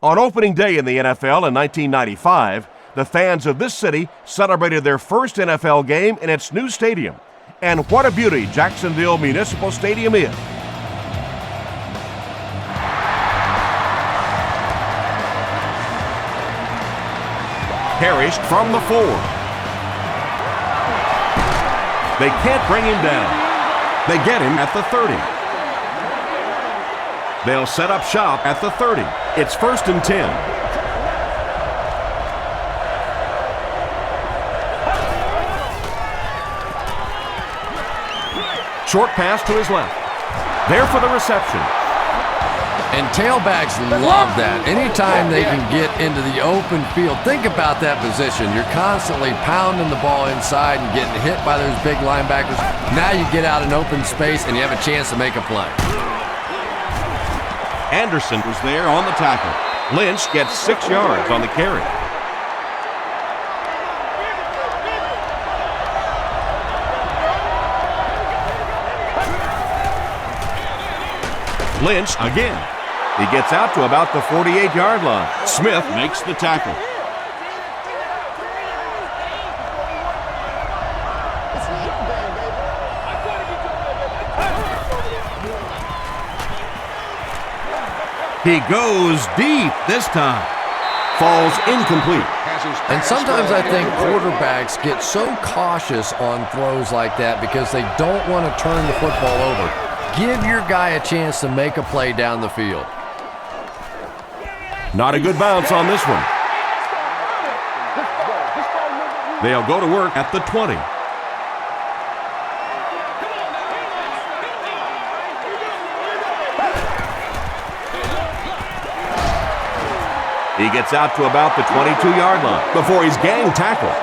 On opening day in the NFL in 1995, the fans of this city celebrated their first NFL game in its new stadium. And what a beauty Jacksonville Municipal Stadium is. Parrish from the 4. They can't bring him down. They get him at the 30. They'll set up shop at the 30. It's 1st and 10. Short pass to his left. There for the reception. And tailbacks love that. Anytime they can get into the open field, think about that position. You're constantly pounding the ball inside and getting hit by those big linebackers. Now you get out in open space and you have a chance to make a play. Anderson was there on the tackle. Lynch gets 6 yards on the carry. Lynch again. He gets out to about the 48-yard line. Smith makes the tackle. He goes deep this time. Falls incomplete. And sometimes I think quarterbacks get so cautious on throws like that because they don't want to turn the football over. Give your guy a chance to make a play down the field. Not a good bounce on this one. They'll go to work at the 20. He gets out to about the 22-yard line before he's gang tackled.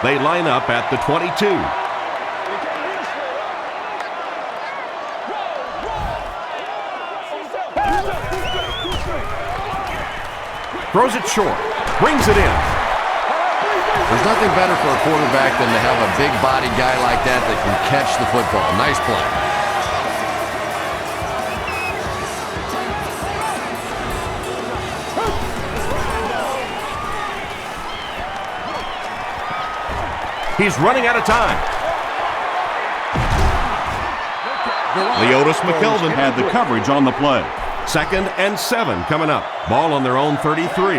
They line up at the 22. Throws it short, brings it in. There's nothing better for a quarterback than to have a big body guy like that that can catch the football. Nice play. He's running out of time. Leotis McKelvin had the coverage on the play. 2nd and 7 coming up. Ball on their own 33.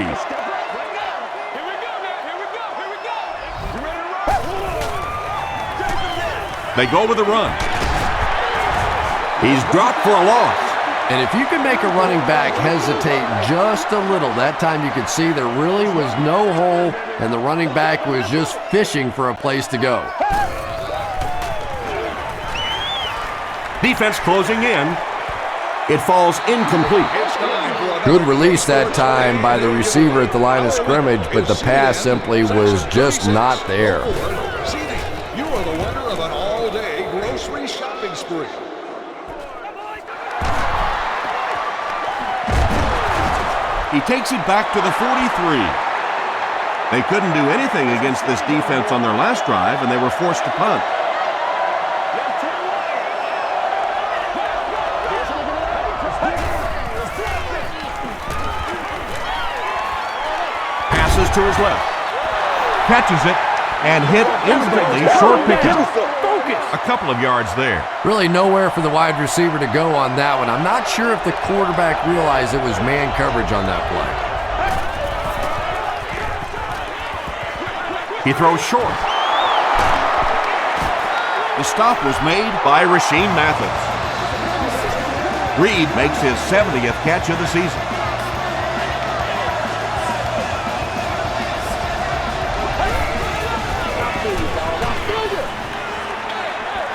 They go with a run. He's dropped for a loss. And if you can make a running back hesitate just a little, that time you could see there really was no hole and the running back was just fishing for a place to go. Defense closing in. It falls incomplete. Good release that time by the receiver at the line of scrimmage, but the pass simply was just not there. You are the winner of an all-day grocery shopping spree. He takes it back to the 43. They couldn't do anything against this defense on their last drive, and they were forced to punt. To his left, catches it, and hit instantly, short pickup. A couple of yards there. Really nowhere for the wide receiver to go on that one. I'm not sure if the quarterback realized it was man coverage on that play. He throws short. The stop was made by Rasheem Mathis. Reed makes his 70th catch of the season.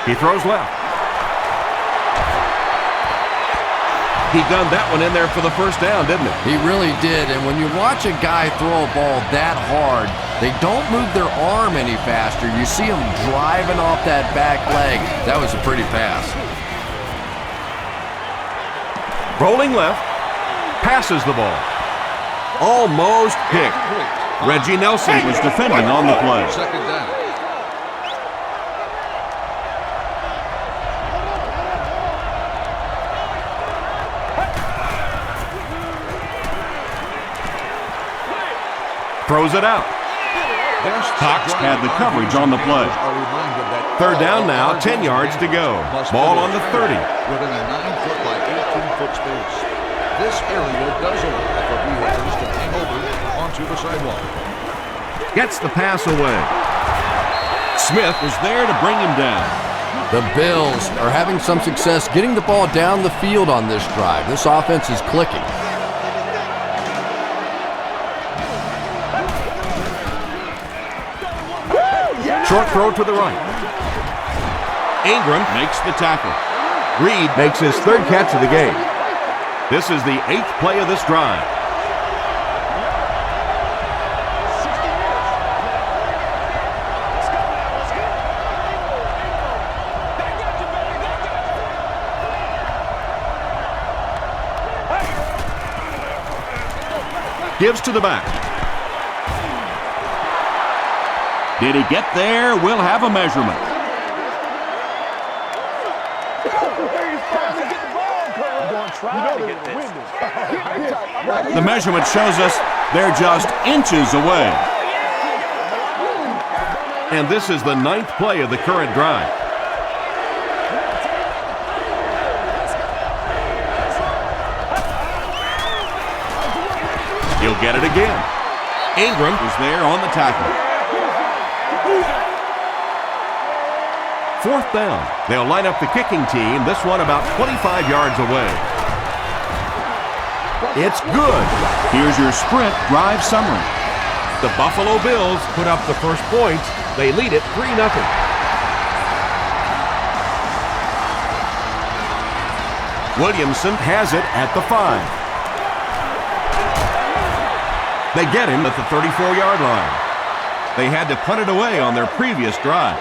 He throws left. He gunned that one in there for the first down, didn't he? He really did, and when you watch a guy throw a ball that hard, they don't move their arm any faster. You see him driving off that back leg. That was a pretty pass. Rolling left, passes the ball. Almost picked. Reggie Nelson was defending on the play. Second down. throws it out. Cox had the coverage on the play. Third down now, 10 yards to go. Ball on the 30. Within a 9-foot by 18-foot space. This area does allow for vehicles to hang over onto the sidewalk. Gets the pass away. Smith is there to bring him down. The Bills are having some success getting the ball down the field on this drive. This offense is clicking. Short throw to the right. Ingram makes the tackle. Reed makes his third catch of the game. This is the 8th play of this drive. Gives to the back. Did he get there? We'll have a measurement. The measurement shows us they're just inches away. And this is the 9th play of the current drive. He'll get it again. Ingram is there on the tackle. 4th down. They'll line up the kicking team, this one about 25 yards away. It's good. Here's your sprint drive summary. The Buffalo Bills put up the first points. They lead it 3-0. Williamson has it at the 5. They get him at the 34-yard line. They had to punt it away on their previous drive.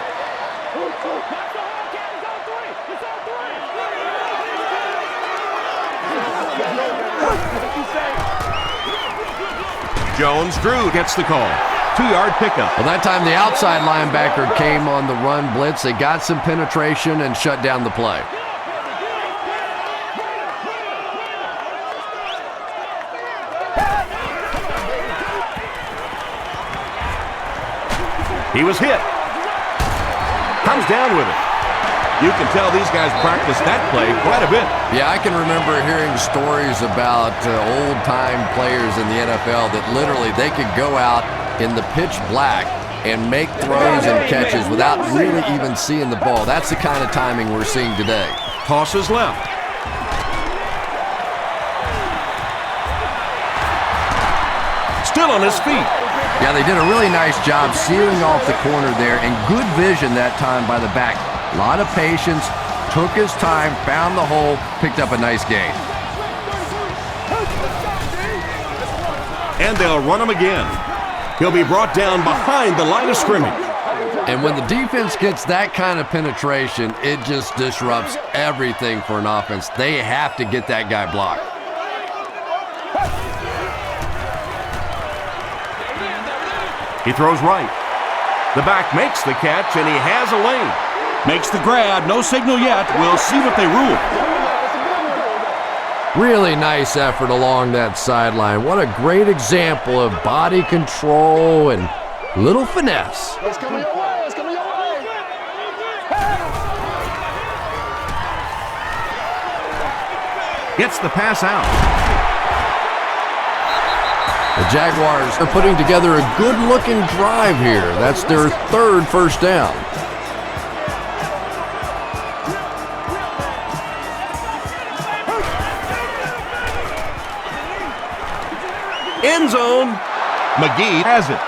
Jones-Drew gets the call. 2-yard pickup. Well, that time the outside linebacker came on the run blitz. They got some penetration and shut down the play. He was hit. Comes down with it. You can tell these guys practice that play quite a bit. Yeah, I can remember hearing stories about old-time players in the NFL that literally they could go out in the pitch black and make throws and catches without really even seeing the ball. That's the kind of timing we're seeing today. Tosses left. Still on his feet. Yeah, they did a really nice job sealing off the corner there, and good vision that time by the back. A lot of patience, took his time, found the hole, picked up a nice gain. And they'll run him again. He'll be brought down behind the line of scrimmage. And when the defense gets that kind of penetration, it just disrupts everything for an offense. They have to get that guy blocked. He throws right. The back makes the catch, and he has a lane. Makes the grab. No signal yet. We'll see what they rule. Really nice effort along that sideline. What a great example of body control and little finesse. It's coming your way. It's coming your way. Gets the pass out. The Jaguars are putting together a good-looking drive here. That's their 3rd first down. End zone. McGee has it.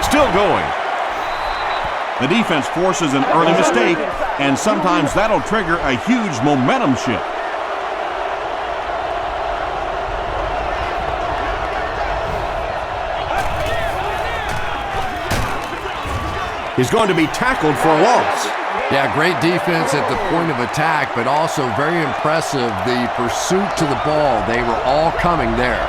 Still going. The defense forces an early mistake, and sometimes that'll trigger a huge momentum shift. He's going to be tackled for a loss. Yeah, great defense at the point of attack, but also very impressive the pursuit to the ball. They were all coming there.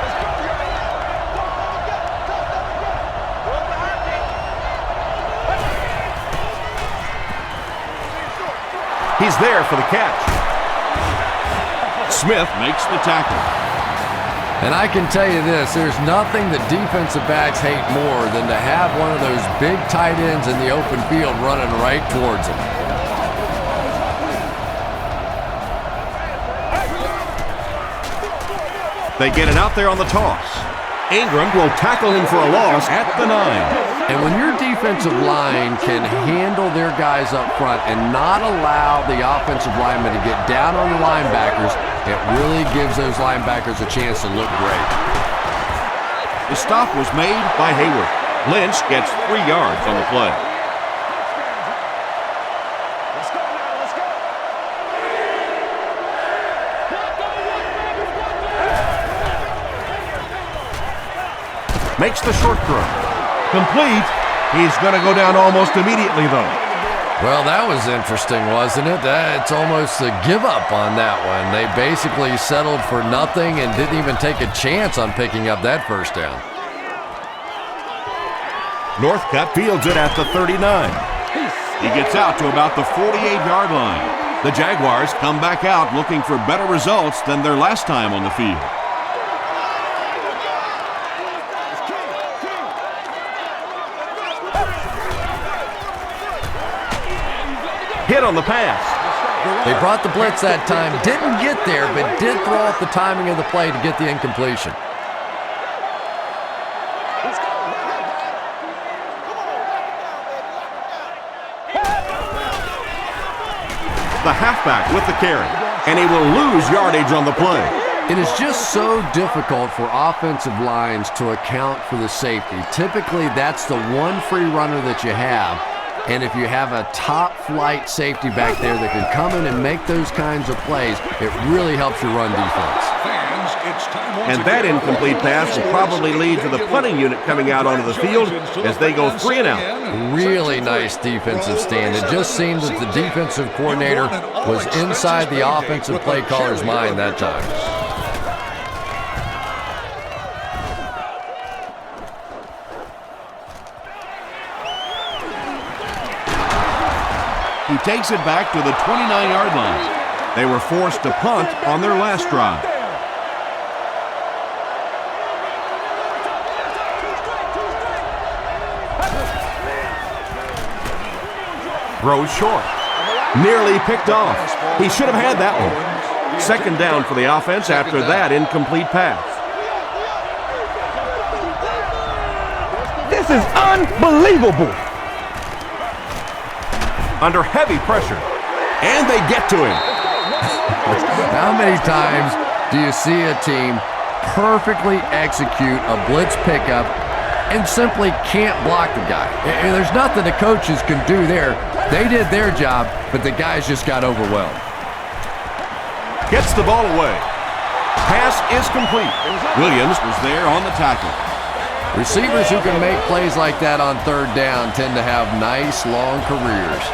He's there for the catch. Smith makes the tackle. And I can tell you this, there's nothing that defensive backs hate more than to have one of those big tight ends in the open field running right towards them. They get it out there on the toss. Ingram will tackle him for a loss at the 9. And when your defensive line can handle their guys up front and not allow the offensive linemen to get down on the linebackers, it really gives those linebackers a chance to look great. The stop was made by Hayward. Lynch gets 3 yards on the play. Makes the short throw. Complete. He's going to go down almost immediately, though. Well, that was interesting, wasn't it? It's almost a give up on that one. They basically settled for nothing and didn't even take a chance on picking up that first down. Northcutt fields it at the 39. He gets out to about the 48-yard line. The Jaguars come back out looking for better results than their last time on the field. Hit on the pass. They brought the blitz that time, didn't get there, but did throw off the timing of the play to get the incompletion. The halfback with the carry, and he will lose yardage on the play. It is just so difficult for offensive lines to account for the safety. Typically, that's the one free runner that you have. And if you have a top-flight safety back there that can come in and make those kinds of plays, it really helps your run defense. And that incomplete pass will probably lead to the punting unit coming out onto the field as they go 3 and out. Really nice defensive stand. It just seemed that the defensive coordinator was inside the offensive play caller's mind that time. He takes it back to the 29-yard line. They were forced to punt on their last drive. Throws short. Nearly picked off. He should have had that one. Second down for the offense after that incomplete pass. This is unbelievable. Under heavy pressure. And they get to him. How many times do you see a team perfectly execute a blitz pickup and simply can't block the guy? And there's nothing the coaches can do there. They did their job, but the guys just got overwhelmed. Gets the ball away. Pass is complete. Williams was there on the tackle. Receivers who can make plays like that on third down tend to have nice, long careers.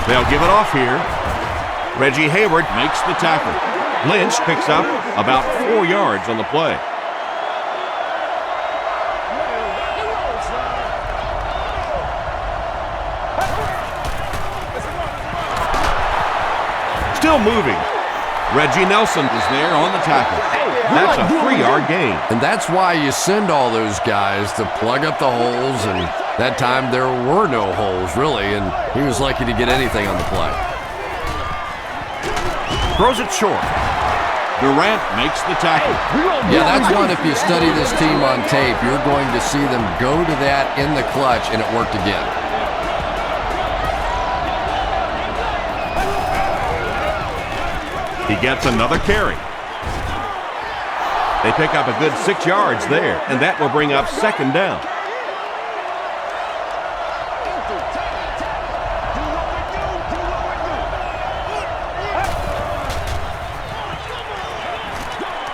They'll give it off here. Reggie Hayward makes the tackle. Lynch picks up about 4 yards on the play. Still moving. Reggie Nelson is there on the tackle. That's a 3-yard gain. And that's why you send all those guys to plug up the holes, and that time there were no holes, really, and he was lucky to get anything on the play. Throws it short. Durant makes the tackle. Yeah, that's one, if you study this team on tape, you're going to see them go to that in the clutch, and it worked again. He gets another carry. They pick up a good 6 yards there, and that will bring up second down.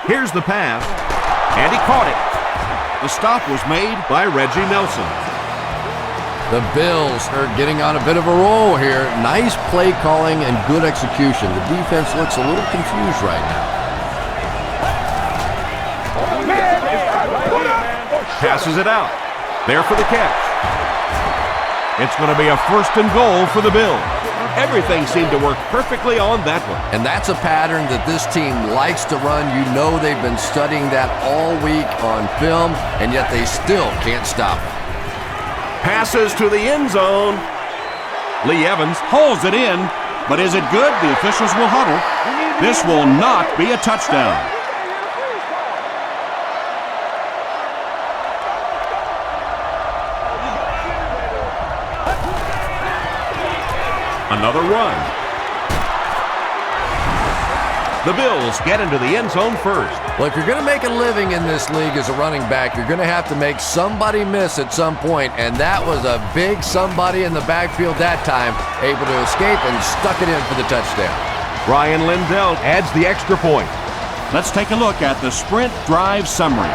Here's the pass, and he caught it. The stop was made by Reggie Nelson. The Bills are getting on a bit of a roll here. Nice play calling and good execution. The defense looks a little confused right now. Passes it out. There for the catch. It's going to be a 1st and goal for the Bills. Everything seemed to work perfectly on that one. And that's a pattern that this team likes to run. You know they've been studying that all week on film, and yet they still can't stop it. Passes to the end zone. Lee Evans hauls it in, but is it good? The officials will huddle. This will not be a touchdown. Another run. The Bills get into the end zone first. Well, if you're going to make a living in this league as a running back, you're going to have to make somebody miss at some point, and that was a big somebody in the backfield that time, able to escape and stuck it in for the touchdown. Ryan Lindell adds the extra point. Let's take a look at the sprint drive summary.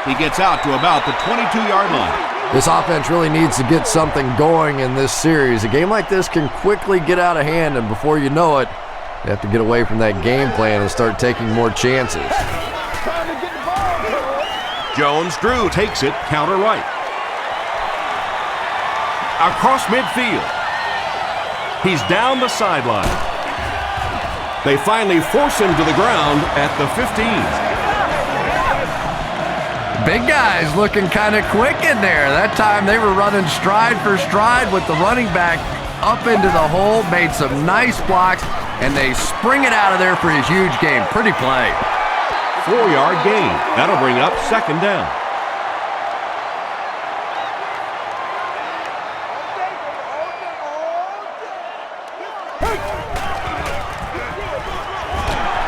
He gets out to about the 22-yard line. This offense really needs to get something going in this series. A game like this can quickly get out of hand, and before you know it, you have to get away from that game plan and start taking more chances. Jones-Drew takes it counter right. Across midfield. He's down the sideline. They finally force him to the ground at the 15. Big guys looking kind of quick in there. That time they were running stride for stride with the running back up into the hole, made some nice blocks, and they spring it out of there for a huge game. Pretty play. 4-yard gain. That'll bring up 2nd down.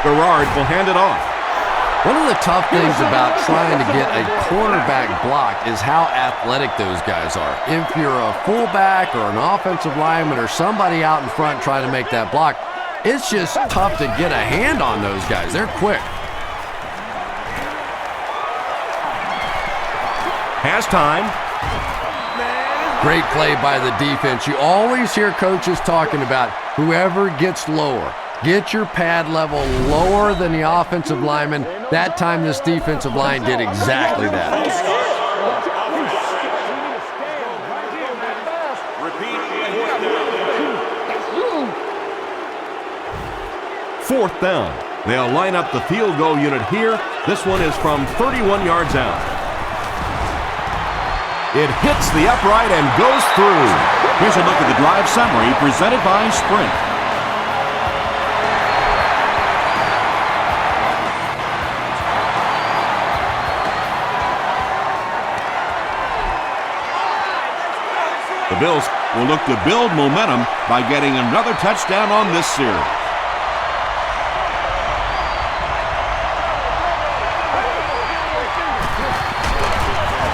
Garrard will hand it off. One of the tough things about trying to get a cornerback block is how athletic those guys are. If you're a fullback or an offensive lineman or somebody out in front trying to make that block, it's just tough to get a hand on those guys. They're quick. Has time. Great play by the defense. You always hear coaches talking about whoever gets lower. Get your pad level lower than the offensive lineman. That time this defensive line did exactly that. 4th down. They'll line up the field goal unit here. This one is from 31 yards out. It hits the upright and goes through. Here's a look at the drive summary presented by Sprint. The Bills will look to build momentum by getting another touchdown on this series.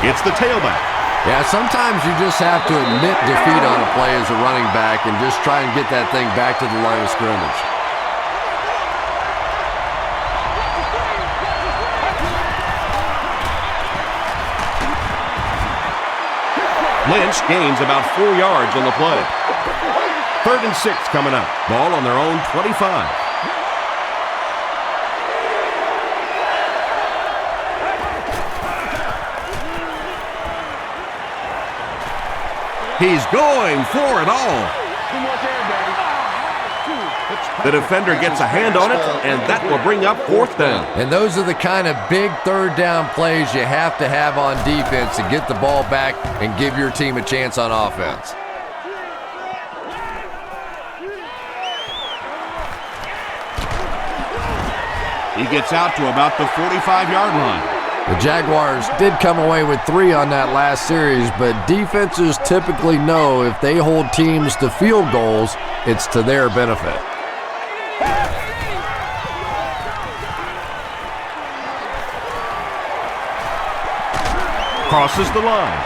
It's the tailback. Yeah, sometimes you just have to admit defeat on a play as a running back and just try and get that thing back to the line of scrimmage. Lynch gains about 4 yards on the play. 3rd and 6 coming up. Ball on their own 25. He's going for it all. The defender gets a hand on it, and that will bring up 4th down. And those are the kind of big 3rd down plays you have to have on defense to get the ball back and give your team a chance on offense. He gets out to about the 45-yard line. The Jaguars did come away with 3 on that last series, but defenses typically know if they hold teams to field goals, it's to their benefit. Crosses the line.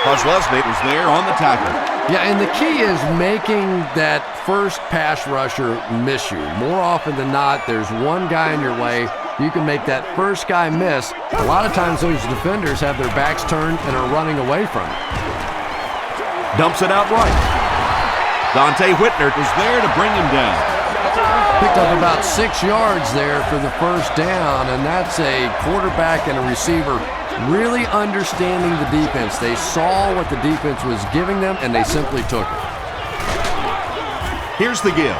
Leslie was there on the tackle. Yeah, and the key is making that first pass rusher miss you. More often than not, there's one guy in your way. You can make that first guy miss. A lot of times those defenders have their backs turned and are running away from it. Dumps it out right. Dante Whitner was there to bring him down. Picked up about 6 yards there for the first down, and that's a quarterback and a receiver really understanding the defense. They saw what the defense was giving them, and they simply took it. Here's the give.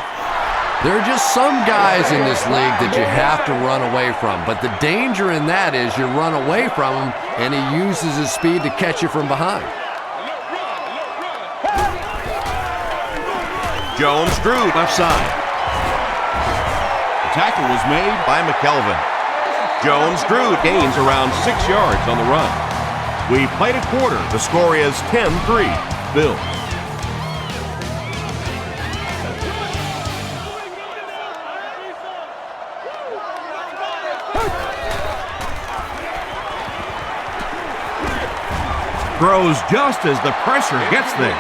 There are just some guys in this league that you have to run away from, but the danger in that is you run away from him, and he uses his speed to catch you from behind. Jones drew left side. The tackle was made by McKelvin. Jones drew gains around 6 yards on the run. We played a quarter. The score is 10-3. Bills. Throws just as the pressure gets there.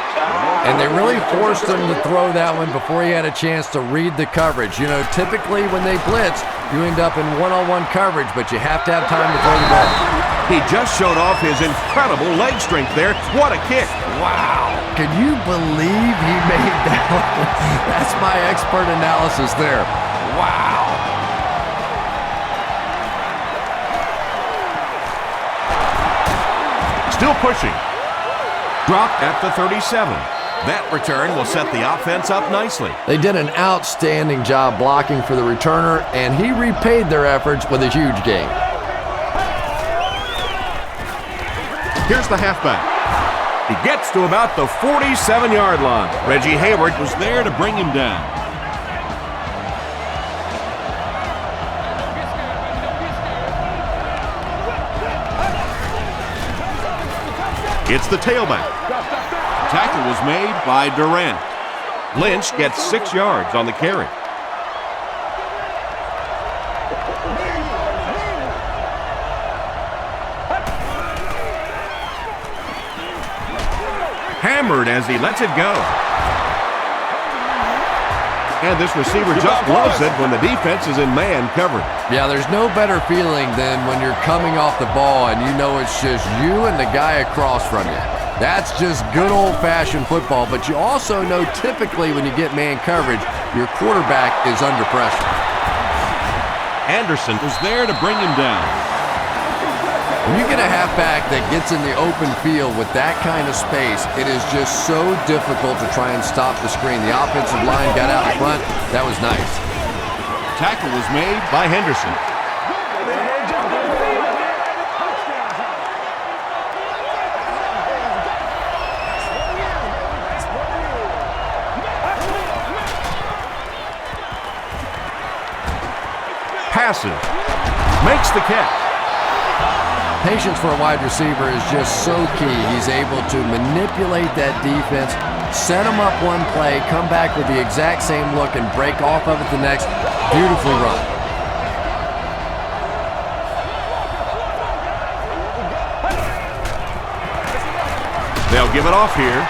And they really forced him to throw that one before he had a chance to read the coverage. You know, typically when they blitz, you end up in one-on-one coverage, but you have to have time to throw the ball. He just showed off his incredible leg strength there. What a kick. Wow. Can you believe he made that one? That's my expert analysis there. Wow. Still pushing. Dropped at the 37. That return will set the offense up nicely. They did an outstanding job blocking for the returner, and he repaid their efforts with a huge gain. Here's the halfback. He gets to about the 47-yard line. Reggie Hayward was there to bring him down. It's the tailback. Tackle was made by Durant. Lynch gets 6 yards on the carry. Hammered as he lets it go. And this receiver just loves it when the defense is in man coverage. Yeah, there's no better feeling than when you're coming off the ball and you know it's just you and the guy across from you. That's just good old-fashioned football, but you also know typically when you get man coverage, your quarterback is under pressure. Anderson was there to bring him down. When you get a halfback that gets in the open field with that kind of space, it is just so difficult to try and stop the screen. The offensive line got out in front. That was nice. Tackle was made by Henderson. Passes. Makes the catch. Patience for a wide receiver is just so key. He's able to manipulate that defense, set them up one play, come back with the exact same look, and break off of it the next. Beautifully run. They'll give it off here.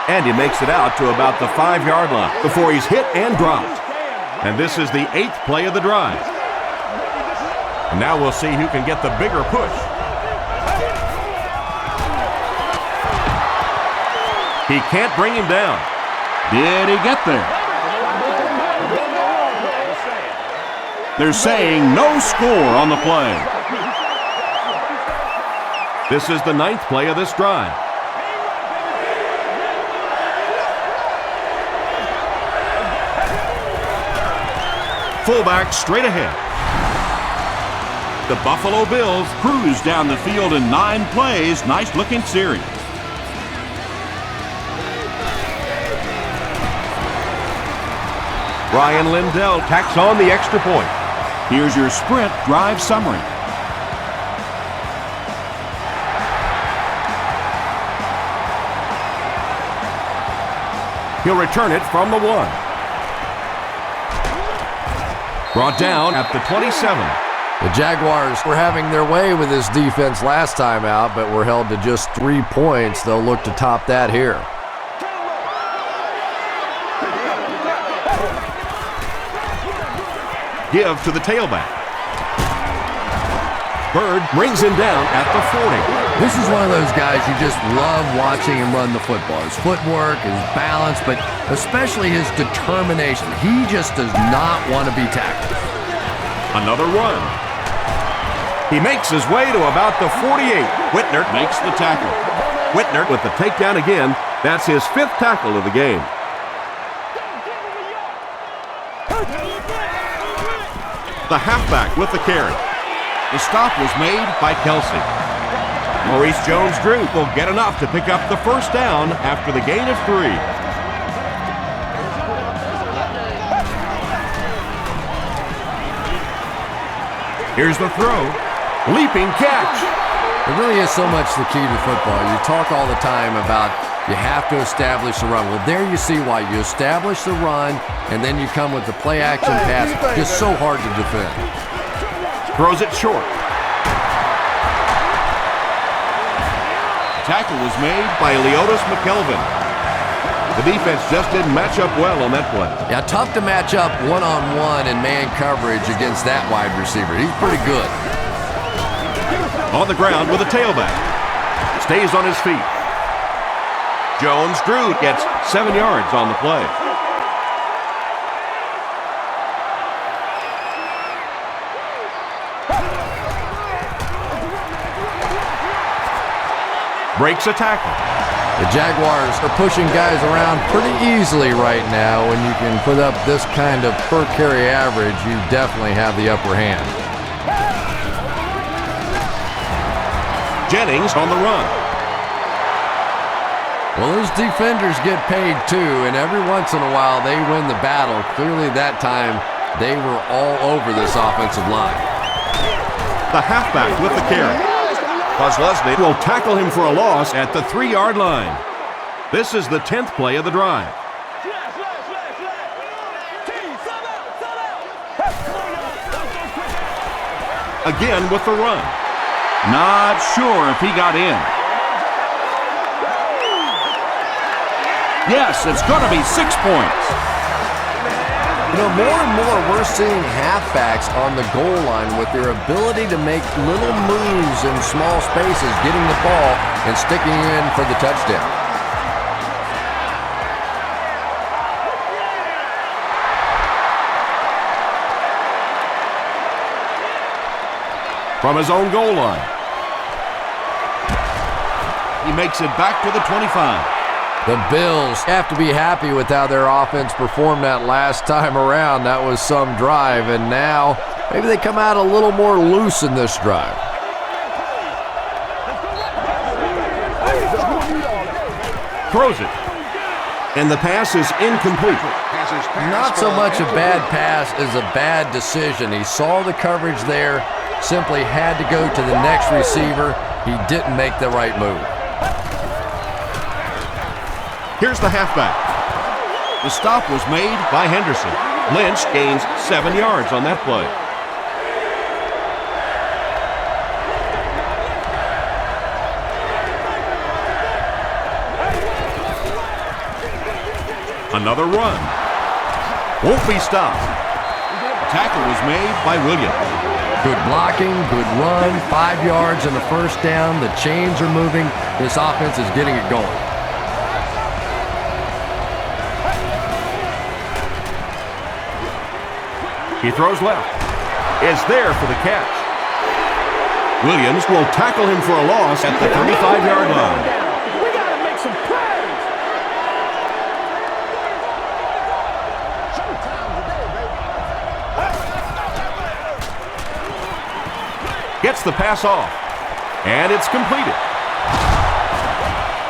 And he makes it out to about the 5-yard line before he's hit and dropped. And this is the 8th play of the drive. And now we'll see who can get the bigger push. He can't bring him down. Did he get there? They're saying no score on the play. This is the 9th play of this drive. Fullback straight ahead. The Buffalo Bills cruise down the field in 9 plays. Nice looking series. Ryan Lindell tacks on the extra point. Here's your sprint drive summary. He'll return it from the 1. Brought down at the 27. The Jaguars were having their way with this defense last time out, but were held to just 3 points. They'll look to top that here. Give to the tailback. Bird brings him down at the 40. This is one of those guys you just love watching him run the football. His footwork, his balance, but especially his determination. He just does not want to be tackled. Another run. He makes his way to about the 48. Whitner Makes the tackle. Whitner with the takedown again. That's his 5th tackle of the game. The halfback with the carry. The stop was made by Kelsey. Maurice Jones-Drew will get enough to pick up the first down after the gain of 3. Here's the throw. Leaping catch. It really is so much the key to football. You talk all the time about you have to establish the run. Well, there you see why. You establish the run, and then you come with the play-action pass. Just so hard to defend. Throws it short. Tackle was made by Leotis McKelvin. The defense just didn't match up well on that play. Yeah, tough to match up one-on-one in man coverage against that wide receiver. He's pretty good. On the ground with a tailback. Stays on his feet. Jones-Drew gets 7 yards on the play. Breaks a tackle. The Jaguars are pushing guys around pretty easily right now. When you can put up this kind of per carry average, you definitely have the upper hand. Jennings on the run. Well, those defenders get paid too, and every once in a while they win the battle. Clearly that time they were all over this offensive line. The halfback with the carry. Kozlowski will tackle him for a loss at the 3-yard line. This is the 10th play of the drive. Again with the run. Not sure if he got in. Yes, it's going to be 6 points. You know, more and more we're seeing halfbacks on the goal line with their ability to make little moves in small spaces, getting the ball and sticking in for the touchdown. From his own goal line. He makes it back to the 25. The Bills have to be happy with how their offense performed that last time around. That was some drive, and now maybe they come out a little more loose in this drive. Throws it. And the pass is incomplete. Not so much a bad pass as a bad decision. He saw the coverage there, simply had to go to the next receiver. He didn't make the right move. Here's the halfback. The stop was made By Henderson. Lynch gains 7 yards on that play. Another run. Won't be stopped. tackle was made by Williams. Good blocking, good run, 5 yards and a first down. The chains are moving. This offense is getting it going. He throws left. Is there for the catch. Williams will tackle him for a loss at the 35-yard line. We gotta make some plays. Gets the pass off. And it's completed.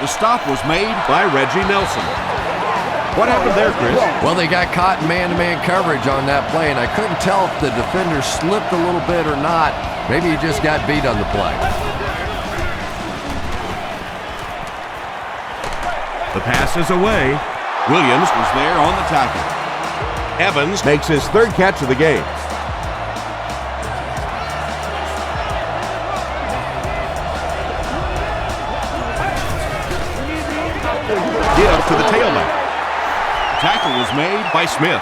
The stop was made By Reggie Nelson. What happened there, Chris? Well, they got caught in man-to-man coverage on that play, and I couldn't tell if the defender slipped a little bit or not. Maybe he just got beat on the play. The pass is away. Williams was there on the tackle. Evans makes his third catch of the game. Give to the tailback. Tackle was made By Smith.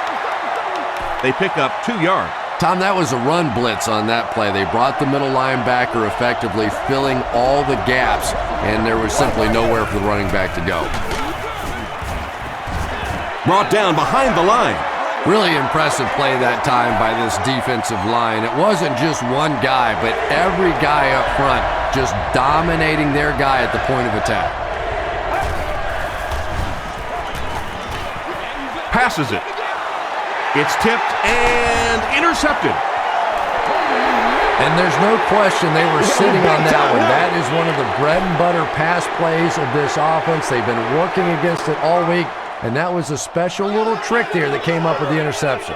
They pick up 2 yards. Tom, that was a run blitz on that play. They brought the middle linebacker effectively, filling all the gaps, and there was simply nowhere for the running back to go. Brought down behind the line. Really impressive play that time by this defensive line. It wasn't just one guy, but every guy up front just dominating their guy at the point of attack. Passes it. It's tipped and intercepted. And there's no question they were sitting on that one. That is one of the bread and butter pass plays of this offense. They've been working against it all week. And that was a special little trick there that came up with the interception.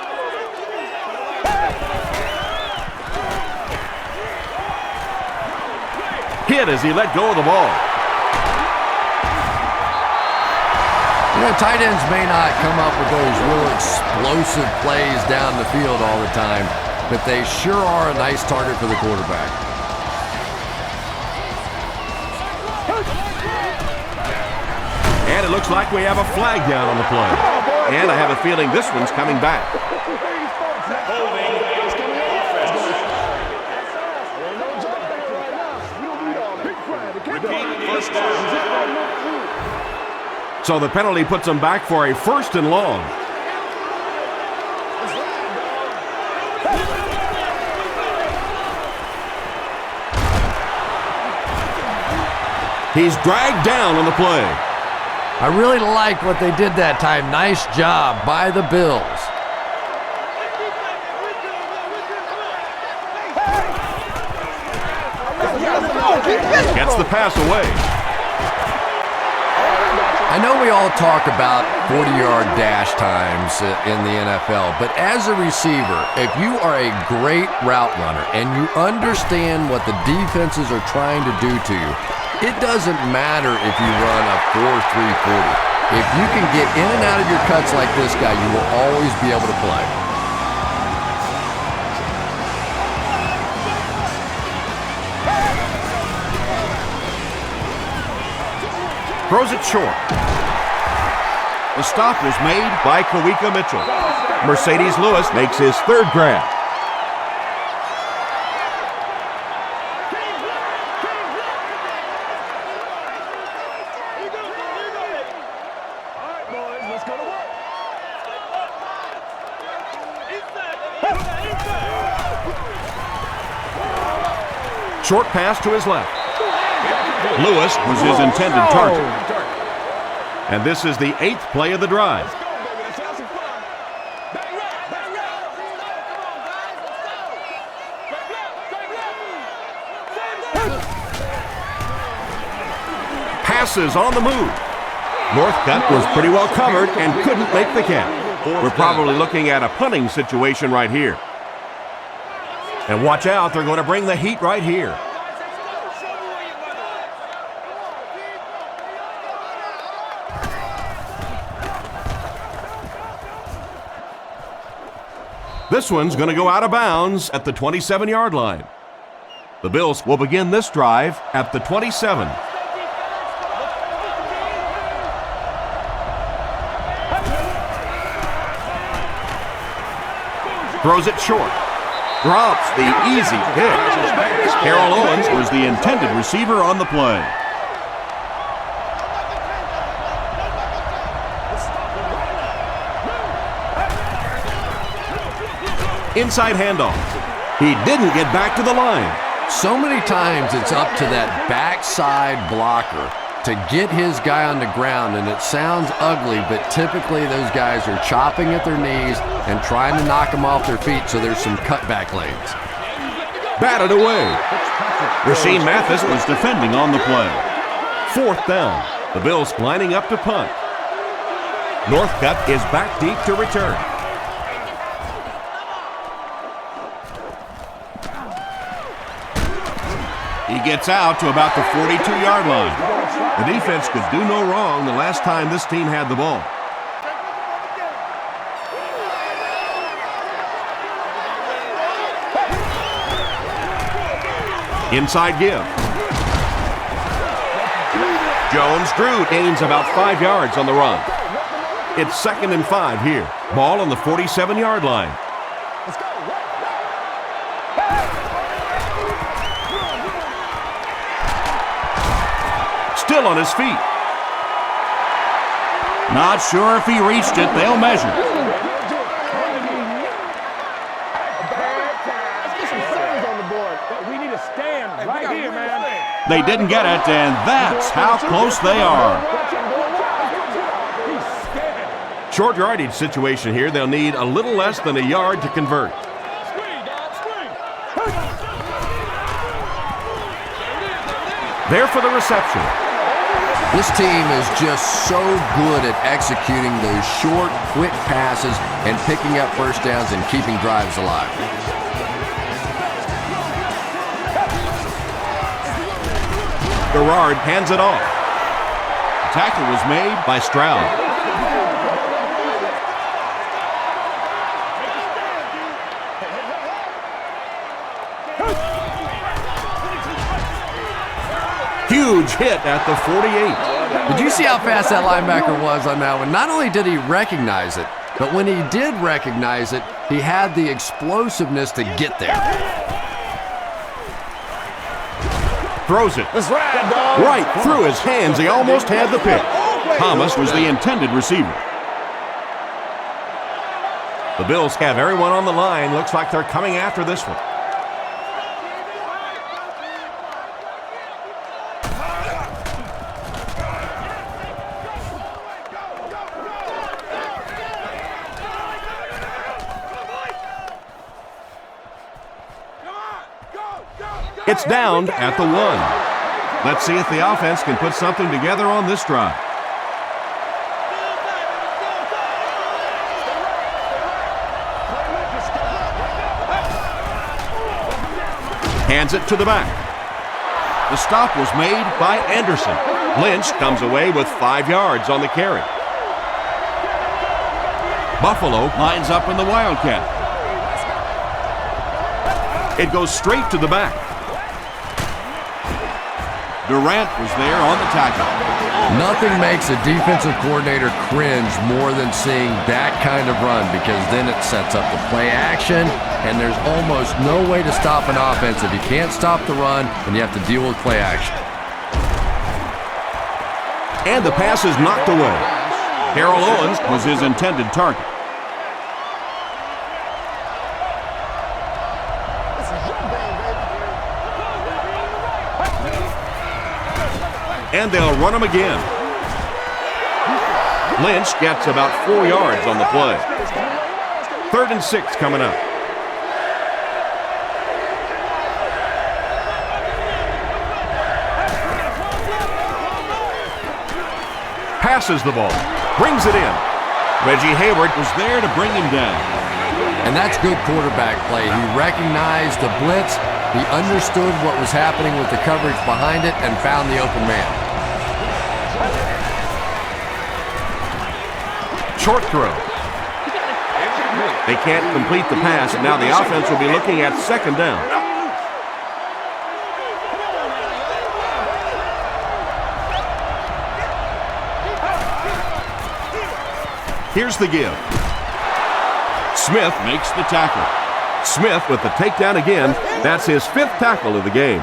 Hit as he let go of the ball. You know, tight ends may not come up with those real explosive plays down the field all the time, but they sure are a nice target for the quarterback. And it looks like we have a flag down on the play. And I have a feeling this one's coming back. So the penalty puts them back for a 1st and long. He's dragged down on the play. I really like what they did that time. Nice job by the Bills. Gets the pass away. I know we all talk about 40-yard dash times in the NFL, but as a receiver, if you are a great route runner and you understand what the defenses are trying to do to you, it doesn't matter if you run a 4.340. If you can get in and out of your cuts like this guy, you will always be able to play. Throws it short. The stop was made by Kawika Mitchell. Mercedes Lewis makes his 3rd grab. Short pass to his left. Lewis was his intended target. And this is the 8th play of the drive. Passes on the move. Northcutt was pretty well covered and couldn't make the catch. We're probably looking at a punting situation right here. And watch out, they're going to bring the heat right here. This one's going to go out of bounds at the 27-yard line. The Bills will begin this drive at the 27. Throws it short. Drops the easy pick. Carroll Owens was the intended receiver on the play. Inside handoff. He didn't get back to the line. So many times it's up to that backside blocker to get his guy on the ground, and it sounds ugly, but typically those guys are chopping at their knees and trying to knock them off their feet, so there's some cutback lanes. Batted away. Rasheed Mathis was defending on the play. 4th down. The Bills lining up to punt. Northcutt is back deep to return. He gets out to about the 42-yard line. The defense could do no wrong the last time this team had the ball. Inside give. Jones-Drew gains about 5 yards on the run. It's 2nd and 5 here. Ball on the 47-yard line. still on his feet. Not sure if he reached it. They'll measure. We need to stand right here, man. They didn't get it, and that's how close they are. Short yardage situation here. They'll need a little less than a yard to convert. There for the reception. This team is just so good at executing those short, quick passes and picking up first downs and keeping drives alive. Garrard hands it off. The tackle was made by Stroud. Huge hit at the 48. Did you see how fast that linebacker was on that one? Not only did he recognize it, but when he did recognize it, he had the explosiveness to get there. Throws it. Right through his hands. He almost had the pick. Thomas was the intended receiver. The Bills have everyone on the line. Looks like they're coming after this one. It's down at the 1. Let's see if the offense can put something together on this drive. Hands it to the back. The stop was made by Anderson. Lynch comes away with 5 yards on the carry. Buffalo lines up in the Wildcat. It goes straight to the back. Durant was there on the tackle. Nothing makes a defensive coordinator cringe more than seeing that kind of run, because then it sets up the play action, and there's almost no way to stop an offense if you can't stop the run and you have to deal with play action. And the pass is knocked away. Harold Owens was his intended target. And they'll run him again. Lynch gets about 4 yards on the play. 3rd and 6 coming up. Passes the ball. Brings it in. Reggie Hayward was there to bring him down. And that's good quarterback play. He recognized the blitz, he understood what was happening with the coverage behind it, and found the open man. Short throw. They can't complete the pass, and now the offense will be looking at 2nd down. Here's the give. Smith Makes the tackle. Smith with the takedown again. That's his 5th tackle of the game.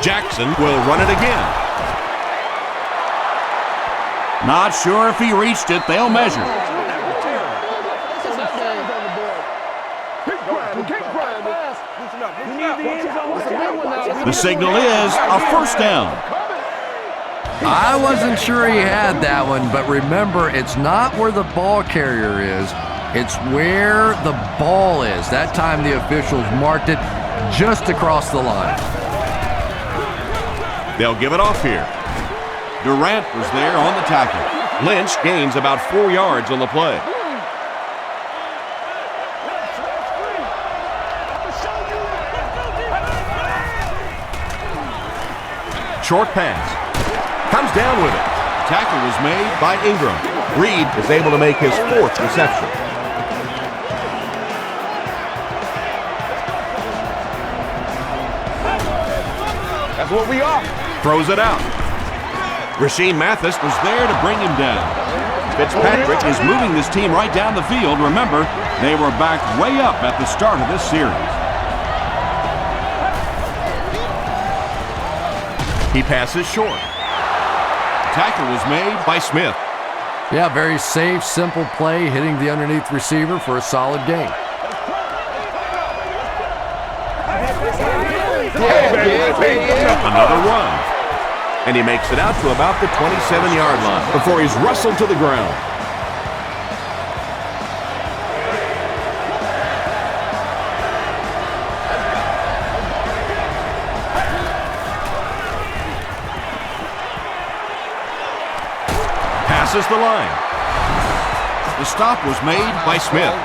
Jackson will run it again. Not sure if he reached it. They'll measure. The signal is a 1st down. I wasn't sure he had that one, but remember, it's not where the ball carrier is, it's where the ball is. That time the officials marked it just across the line. They'll give it off here. Durant was there on the tackle. Lynch gains about 4 yards on the play. Short pass. Comes down with it. Tackle was made by Ingram. Reed is able to make his 4th reception. That's what we are. Throws it out. Rasheem Mathis was there to bring him down. Fitzpatrick is moving this team right down the field. Remember, they were back way up at the start of this series. He passes short. Tackle was made by Smith. Yeah, very safe, simple play, hitting the underneath receiver for a solid gain. Another run. And he makes it out to about the 27-yard line before he's wrestled to the ground. Passes the line. The stop was made by Smith.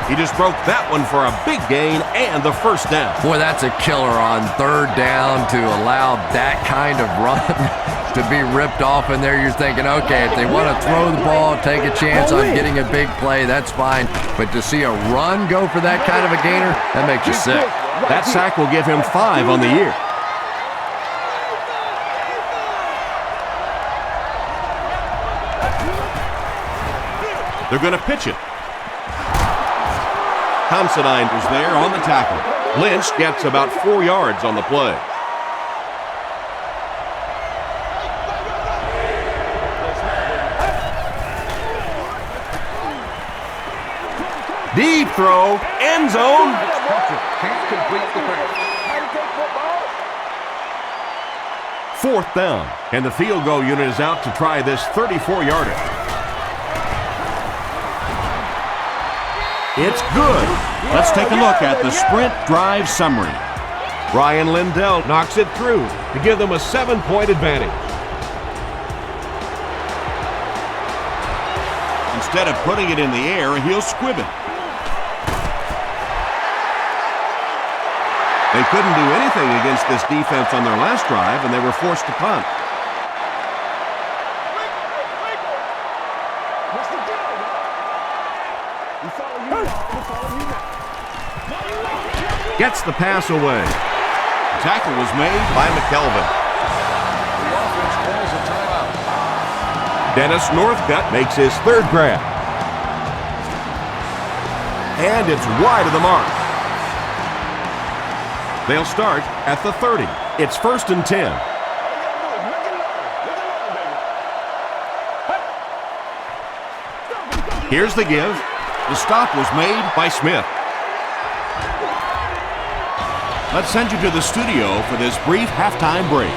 He just broke that one for a big gain and the first down. Boy, that's a killer on third down to allow that kind of run to be ripped off in there. You're thinking, okay, if they want to throw the ball, take a chance on getting a big play, that's fine. But to see a run go for that kind of a gainer, that makes you sick. That sack will give him 5 on the year. They're going to pitch it. Considine was there on the tackle. Lynch gets about 4 yards on the play. Deep throw, end zone. Can't complete the pass. 4th down, and the field goal unit is out to try this 34-yarder. It's good. Let's take a look at the sprint drive summary. Ryan Lindell knocks it through to give them a 7-point advantage. Instead of putting it in the air, he'll squib it. They couldn't do anything against this defense on their last drive, and they were forced to punt. Gets the pass away. The tackle was made by McKelvin. The offense calls a timeout. Dennis Northcutt makes his 3rd grab. And it's wide of the mark. They'll start at the 30. It's 1st and 10. Here's the give. The stop was made by Smith. Let's send you to the studio for this brief halftime break.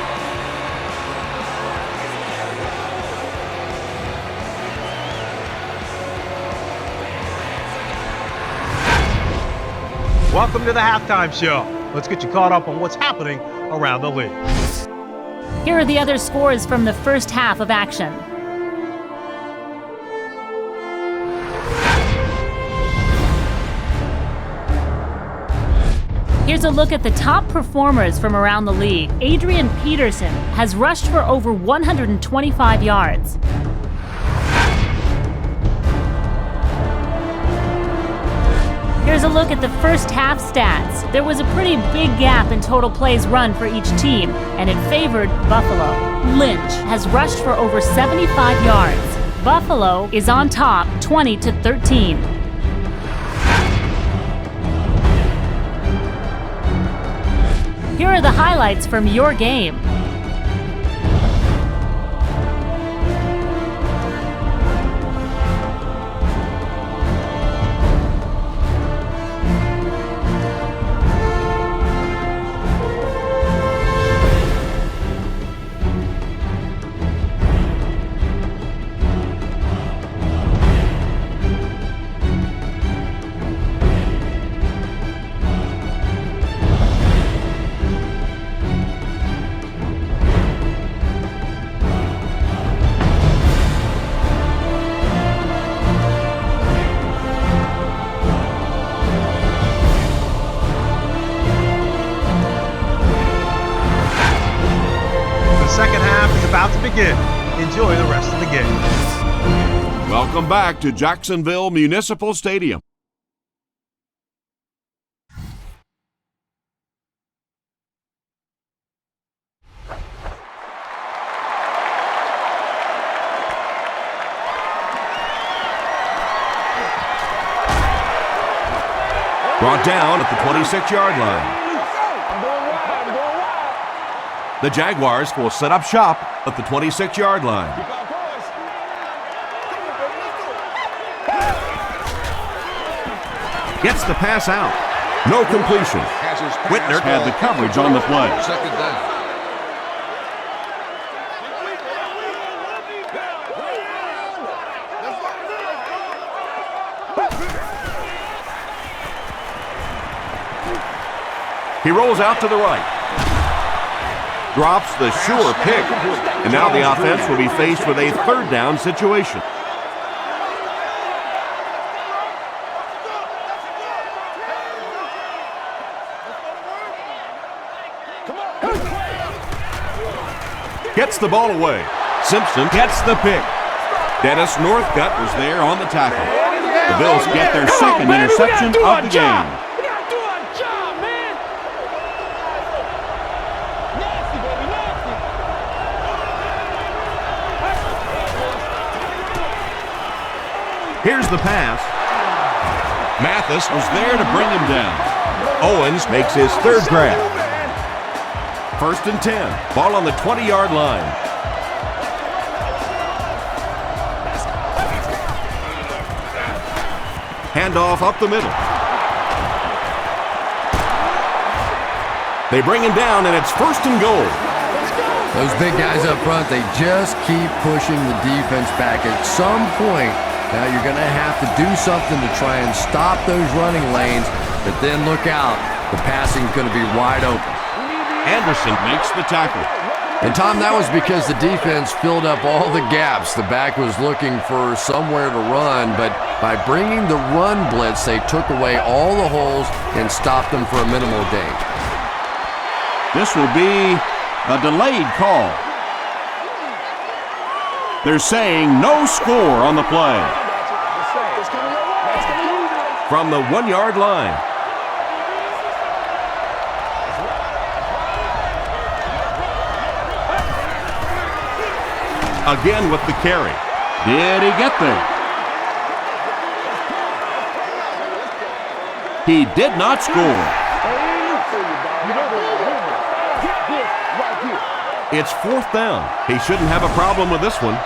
Welcome to the halftime show. Let's get you caught up on what's happening around the league. Here are the other scores from the first half of action. Here's a look at the top performers from around the league. Adrian Peterson has rushed for over 125 yards. Here's a look at the first half stats. There was a pretty big gap in total plays run for each team, and it favored Buffalo. Lynch has rushed for over 75 yards. Buffalo is on top 20-13. Here are the highlights from your game. Enjoy the rest of the game. Welcome back to Jacksonville Municipal Stadium. Brought down at the 26-yard line. The Jaguars will set up shop at the 26-yard line. Gets the pass out. No completion. Whitner had the coverage on the play. Second down. He rolls out to the right. Drops the sure pick. And now the offense will be faced with a third down situation. Gets the ball away. Simpson gets the pick. Dennis Northcutt was there on the tackle. The Bills get their second interception of the game. Here's the pass. Mathis was there to bring him down. Owens makes his third grab. 1st and 10. Ball on the 20-yard line. Handoff up the middle. They bring him down, and it's 1st and goal. Those big guys up front, they just keep pushing the defense back. At some point, now you're going to have to do something to try and stop those running lanes, but then look out. The passing is going to be wide open. Anderson makes the tackle. And, Tom, that was because the defense filled up all the gaps. The back was looking for somewhere to run, but by bringing the run blitz, they took away all the holes and stopped them for a minimal gain. This will be a delayed call. They're saying no score on the play. From the 1-yard line. Again with the carry. Did he get there? He did not score. It's 4th down. He shouldn't have a problem with this one.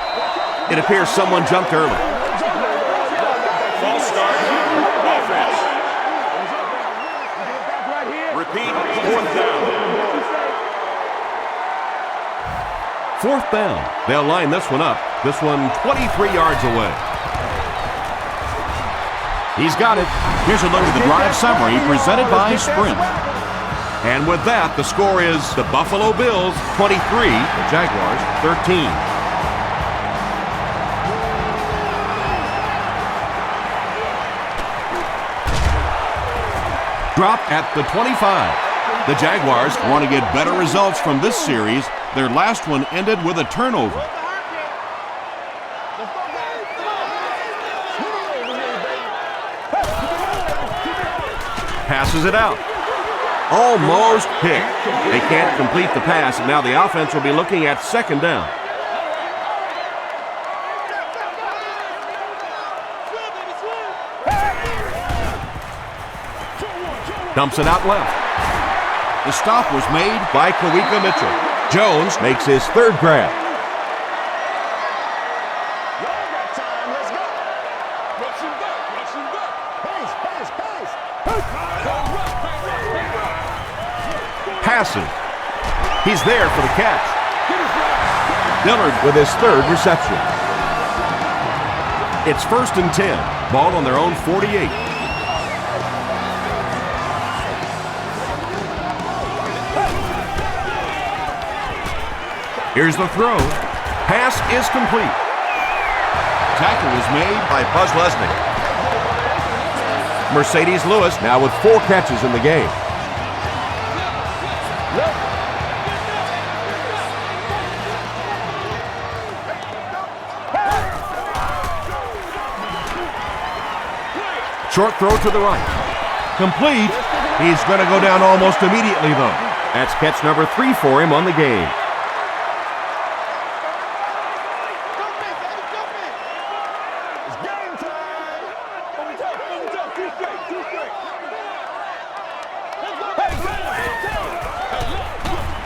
It appears someone jumped early. False start. Offense. Repeat. 4th down. 4th down. They'll line this one up. This one 23 yards away. He's got it. Here's a look at the drive summary presented by Sprint. And with that, the score is the Buffalo Bills 23, the Jaguars 13. Dropped at the 25. The Jaguars want to get better results from this series. Their last one ended with a turnover. Passes it out. Almost picked. They can't complete the pass, and now the offense will be looking at 2nd down. Dumps it out left. The stop was made by Kawika Mitchell. Jones makes his 3rd grab. Passing. He's there for the catch. Dillard with his 3rd reception. It's 1st and 10. Ball on their own 48. Here's the throw. Pass is complete. Tackle was made by Buzz Lesnick. Mercedes Lewis now with 4 catches in the game. Short throw to the right. Complete. He's going to go down almost immediately, though. That's catch number 3 for him on the game.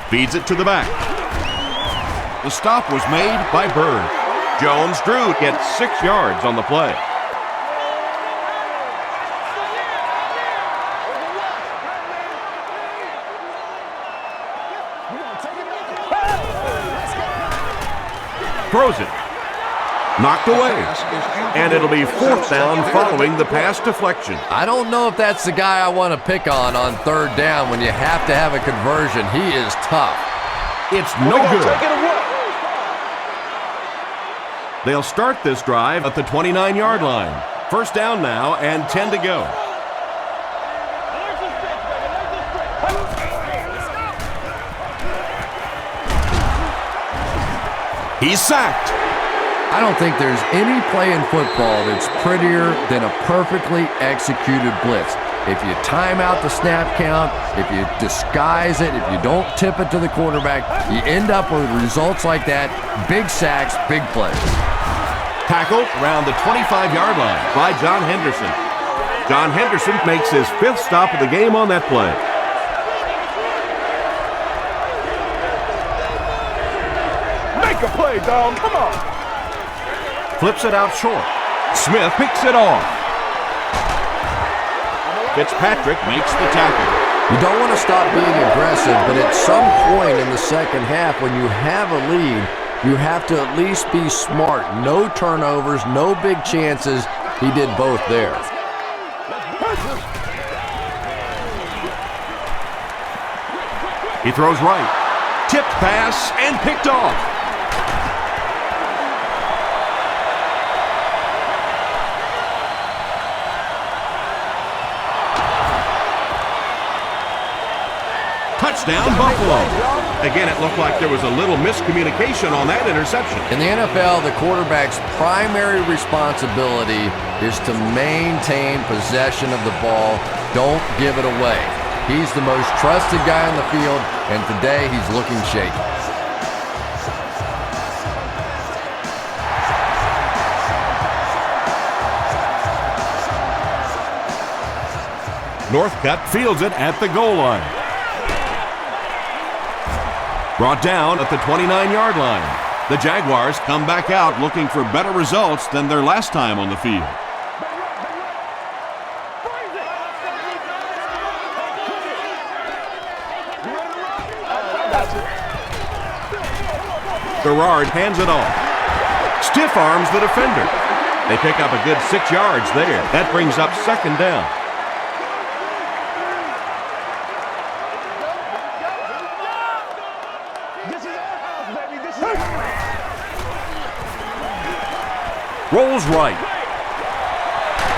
Feeds it to the back. The stop was made by Bird. Jones Drew gets 6 yards on the play. Throws it. Knocked away. And it'll be 4th down following the pass deflection. I don't know if that's the guy I want to pick on 3rd down when you have to have a conversion. He is tough. It's no good. They'll start this drive at the 29-yard line. 1st down now and 10 to go. He's sacked. I don't think there's any play in football that's prettier than a perfectly executed blitz. If you time out the snap count, if you disguise it, if you don't tip it to the quarterback, you end up with results like that. Big sacks, big plays. Tackled around the 25-yard line by John Henderson. John Henderson makes his 5th stop of the game on that play. Make a play, dog. Come on. Flips it out short. Smith picks it off. Fitzpatrick makes the tackle. You don't want to stop being aggressive, but at some point in the second half when you have a lead, you have to at least be smart. No turnovers, no big chances. He did both there. He throws right. Tipped pass and picked off. Touchdown, Buffalo. Again, it looked like there was a little miscommunication on that interception. In the NFL, the quarterback's primary responsibility is to maintain possession of the ball. Don't give it away. He's the most trusted guy on the field, and today he's looking shaky. Northcutt fields it at the goal line. Brought down at the 29-yard line. The Jaguars come back out looking for better results than their last time on the field. Garrard hands it off. Stiff arms the defender. They pick up a good 6 yards there. That brings up 2nd down. Rolls right.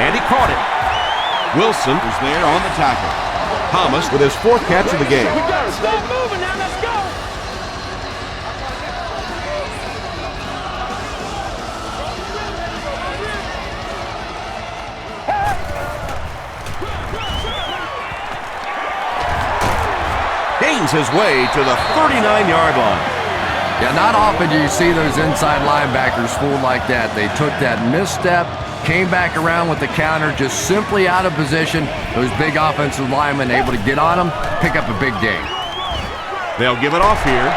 And he caught it. Wilson was there on the tackle. Thomas with his 4th catch of the game. We gotta stop moving now. Let's go. Gains his way to the 39-yard line. Yeah, not often do you see those inside linebackers fooled like that. They took that misstep, came back around with the counter, just simply out of position. Those big offensive linemen able to get on them, pick up a big gain. They'll give it off here.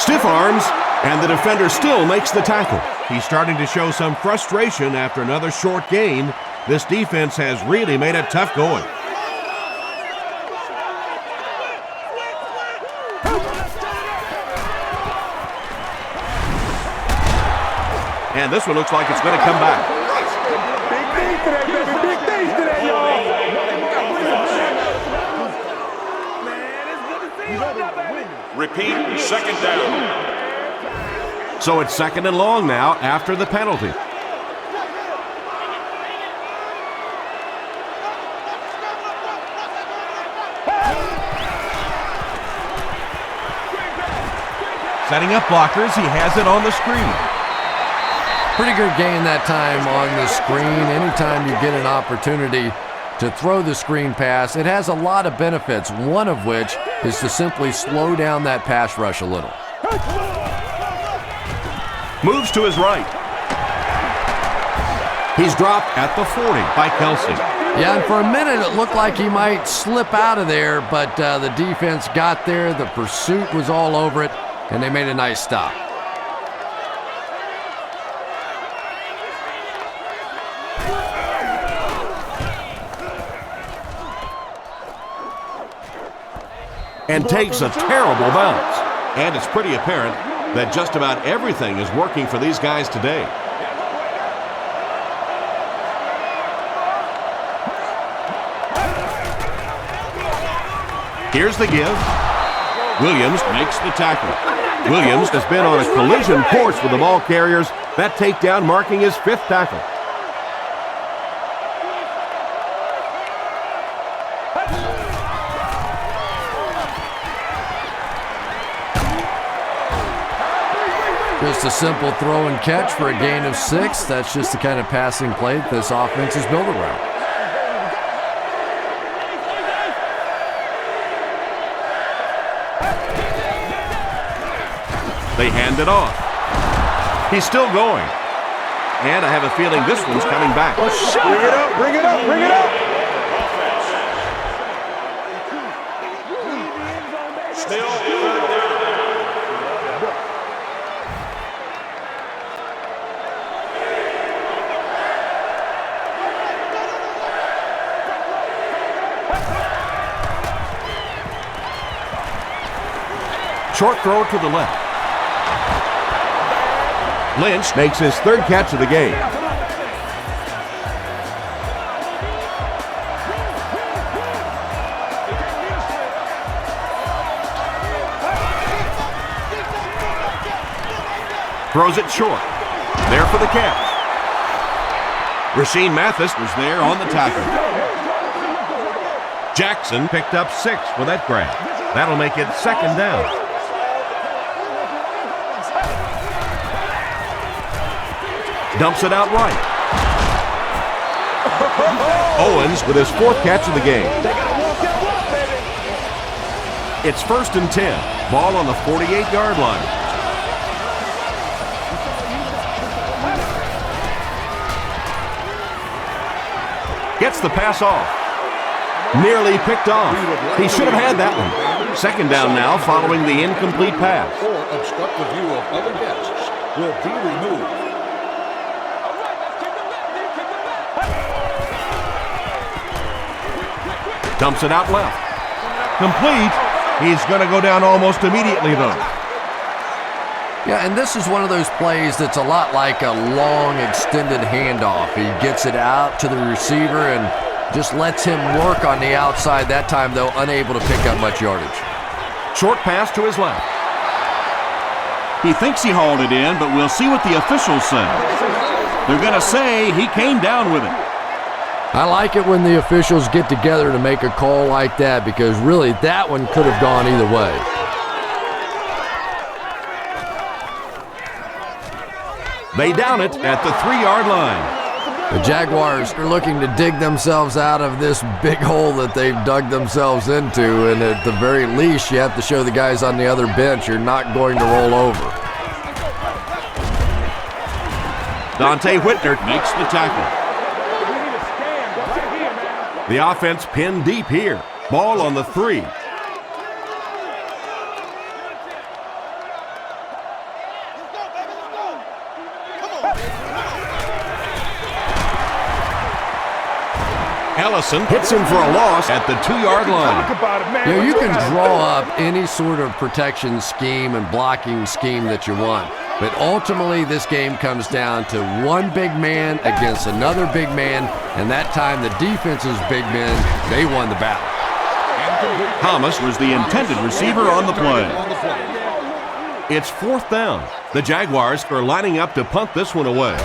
Stiff arms, and the defender still makes the tackle. He's starting to show some frustration after another short gain. This defense has really made it tough going. And this one looks like it's going to come back. Big things today, baby. Big things today, y'all. Repeat, 2nd down. So it's 2nd and long now after the penalty. Setting up blockers, he has it on the screen. Pretty good gain that time on the screen. Anytime you get an opportunity to throw the screen pass, it has a lot of benefits, one of which is to simply slow down that pass rush a little. Moves to his right. He's dropped at the 40 by Kelsey. Yeah, and for a minute it looked like he might slip out of there, but the defense got there. The pursuit was all over it, and they made a nice stop. And takes a terrible bounce. And it's pretty apparent that just about everything is working for these guys today. Here's the give. Williams makes the tackle. Williams has been on a collision course with the ball carriers. That takedown marking his 5th tackle. Just a simple throw and catch for a gain of 6. That's just the kind of passing play that this offense is built around. They hand it off. He's still going. And I have a feeling this one's coming back. Bring it up, bring it up, bring it up. Short throw to the left. Lynch makes his 3rd catch of the game. Throws it short. There for the catch. Rasheed Mathis was there on the tackle. Jackson picked up 6 with that grab. That'll make it 2nd down. Dumps it out right. Owens with his 4th catch of the game. It's 1st and 10. Ball on the 48-yard line. Gets the pass off. Nearly picked off. He should have had that one. 2nd down now following the incomplete pass. Or obstruct the view of other guests will be removed. Dumps it out left. Complete. He's going to go down almost immediately, though. Yeah, and this is one of those plays that's a lot like a long, extended handoff. He gets it out to the receiver and just lets him work on the outside. That time, though, unable to pick up much yardage. Short pass to his left. He thinks he hauled it in, but we'll see what the officials say. They're going to say he came down with it. I like it when the officials get together to make a call like that because really that one could have gone either way. They down it at the 3-yard line. The Jaguars are looking to dig themselves out of this big hole that they've dug themselves into, and at the very least you have to show the guys on the other bench you're not going to roll over. Dante Whitner makes the tackle. The offense pinned deep here. Ball on the 3. Ellison hits him for a loss at the 2-yard line. You know, you can draw up any sort of protection scheme and blocking scheme that you want. But ultimately, this game comes down to one big man against another big man, and that time the defense's big men, they won the battle. Thomas was the intended receiver on the play. It's 4th down. The Jaguars are lining up to punt this one away.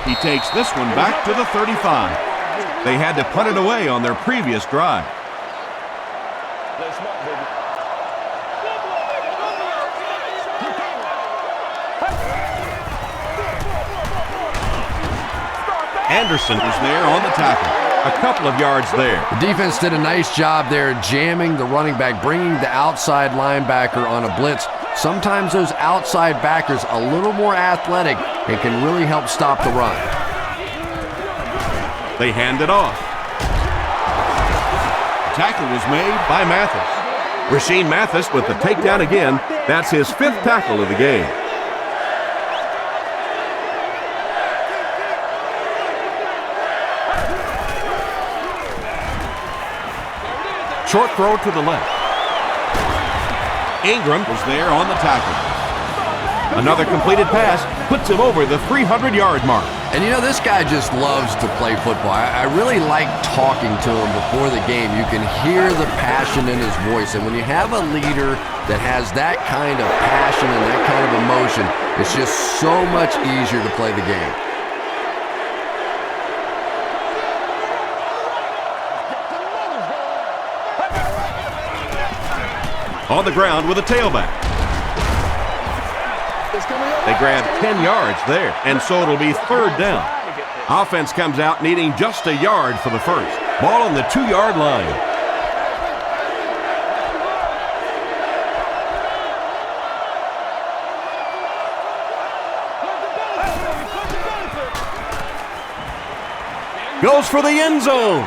He takes this one back to the 35. They had to punt it away on their previous drive. Anderson is there on the tackle. A couple of yards there. The defense did a nice job there jamming the running back, bringing the outside linebacker on a blitz. Sometimes those outside backers a little more athletic and can really help stop the run. They hand it off. Tackle was made by Mathis. Rashean Mathis with the takedown again. That's his 5th tackle of the game. Short throw to the left. Ingram was there on the tackle. Another completed pass puts him over the 300-yard mark. And you know, this guy just loves to play football. I really like talking to him before the game. You can hear the passion in his voice. And when you have a leader that has that kind of passion and that kind of emotion, it's just so much easier to play the game. On the ground with a tailback. They grab 10 yards there, and so it'll be 3rd down. Offense comes out needing just a yard for the first. Ball on the 2-yard line. Goes for the end zone.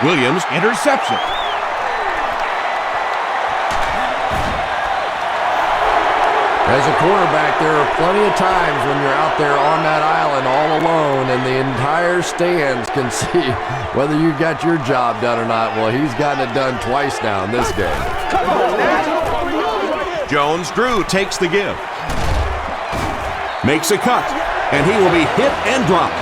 Williams intercepts it. As a quarterback, there are plenty of times when you're out there on that island all alone and the entire stands can see whether you got your job done or not. Well, he's gotten it done twice now in this game. Jones-Drew takes the give. Makes a cut, and he will be hit and dropped.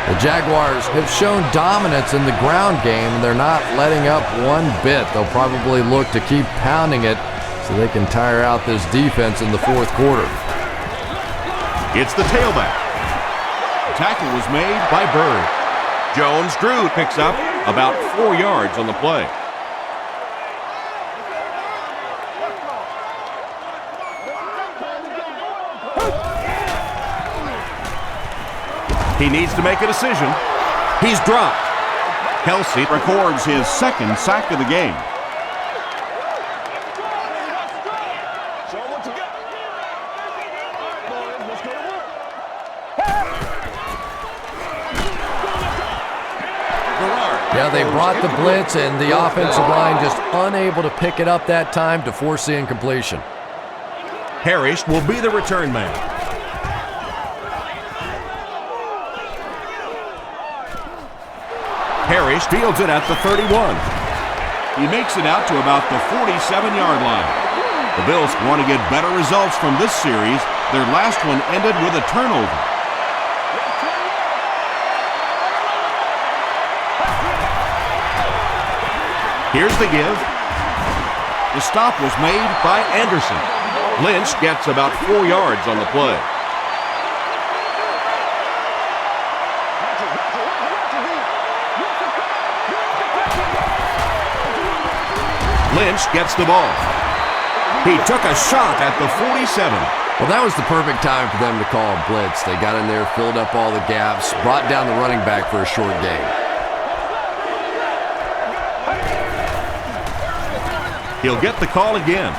The Jaguars have shown dominance in the ground game, and they're not letting up one bit. They'll probably look to keep pounding it so they can tire out this defense in the 4th quarter. It's the tailback. Tackle was made by Bird. Jones-Drew picks up about 4 yards on the play. He needs to make a decision. He's dropped. Kelsey records his 2nd sack of the game. Yeah, they brought the blitz, and the offensive line just unable to pick it up that time to force the incompletion. Parrish will be the return man. Parrish fields it at the 31. He makes it out to about the 47-yard line. The Bills want to get better results from this series. Their last one ended with a turnover. Here's the give. The stop was made by Anderson. Lynch gets about 4 yards on the play. Lynch gets the ball. He took a shot at the 47. Well, that was the perfect time for them to call a blitz. They got in there, filled up all the gaps, brought down the running back for a short gain. He'll get the call again.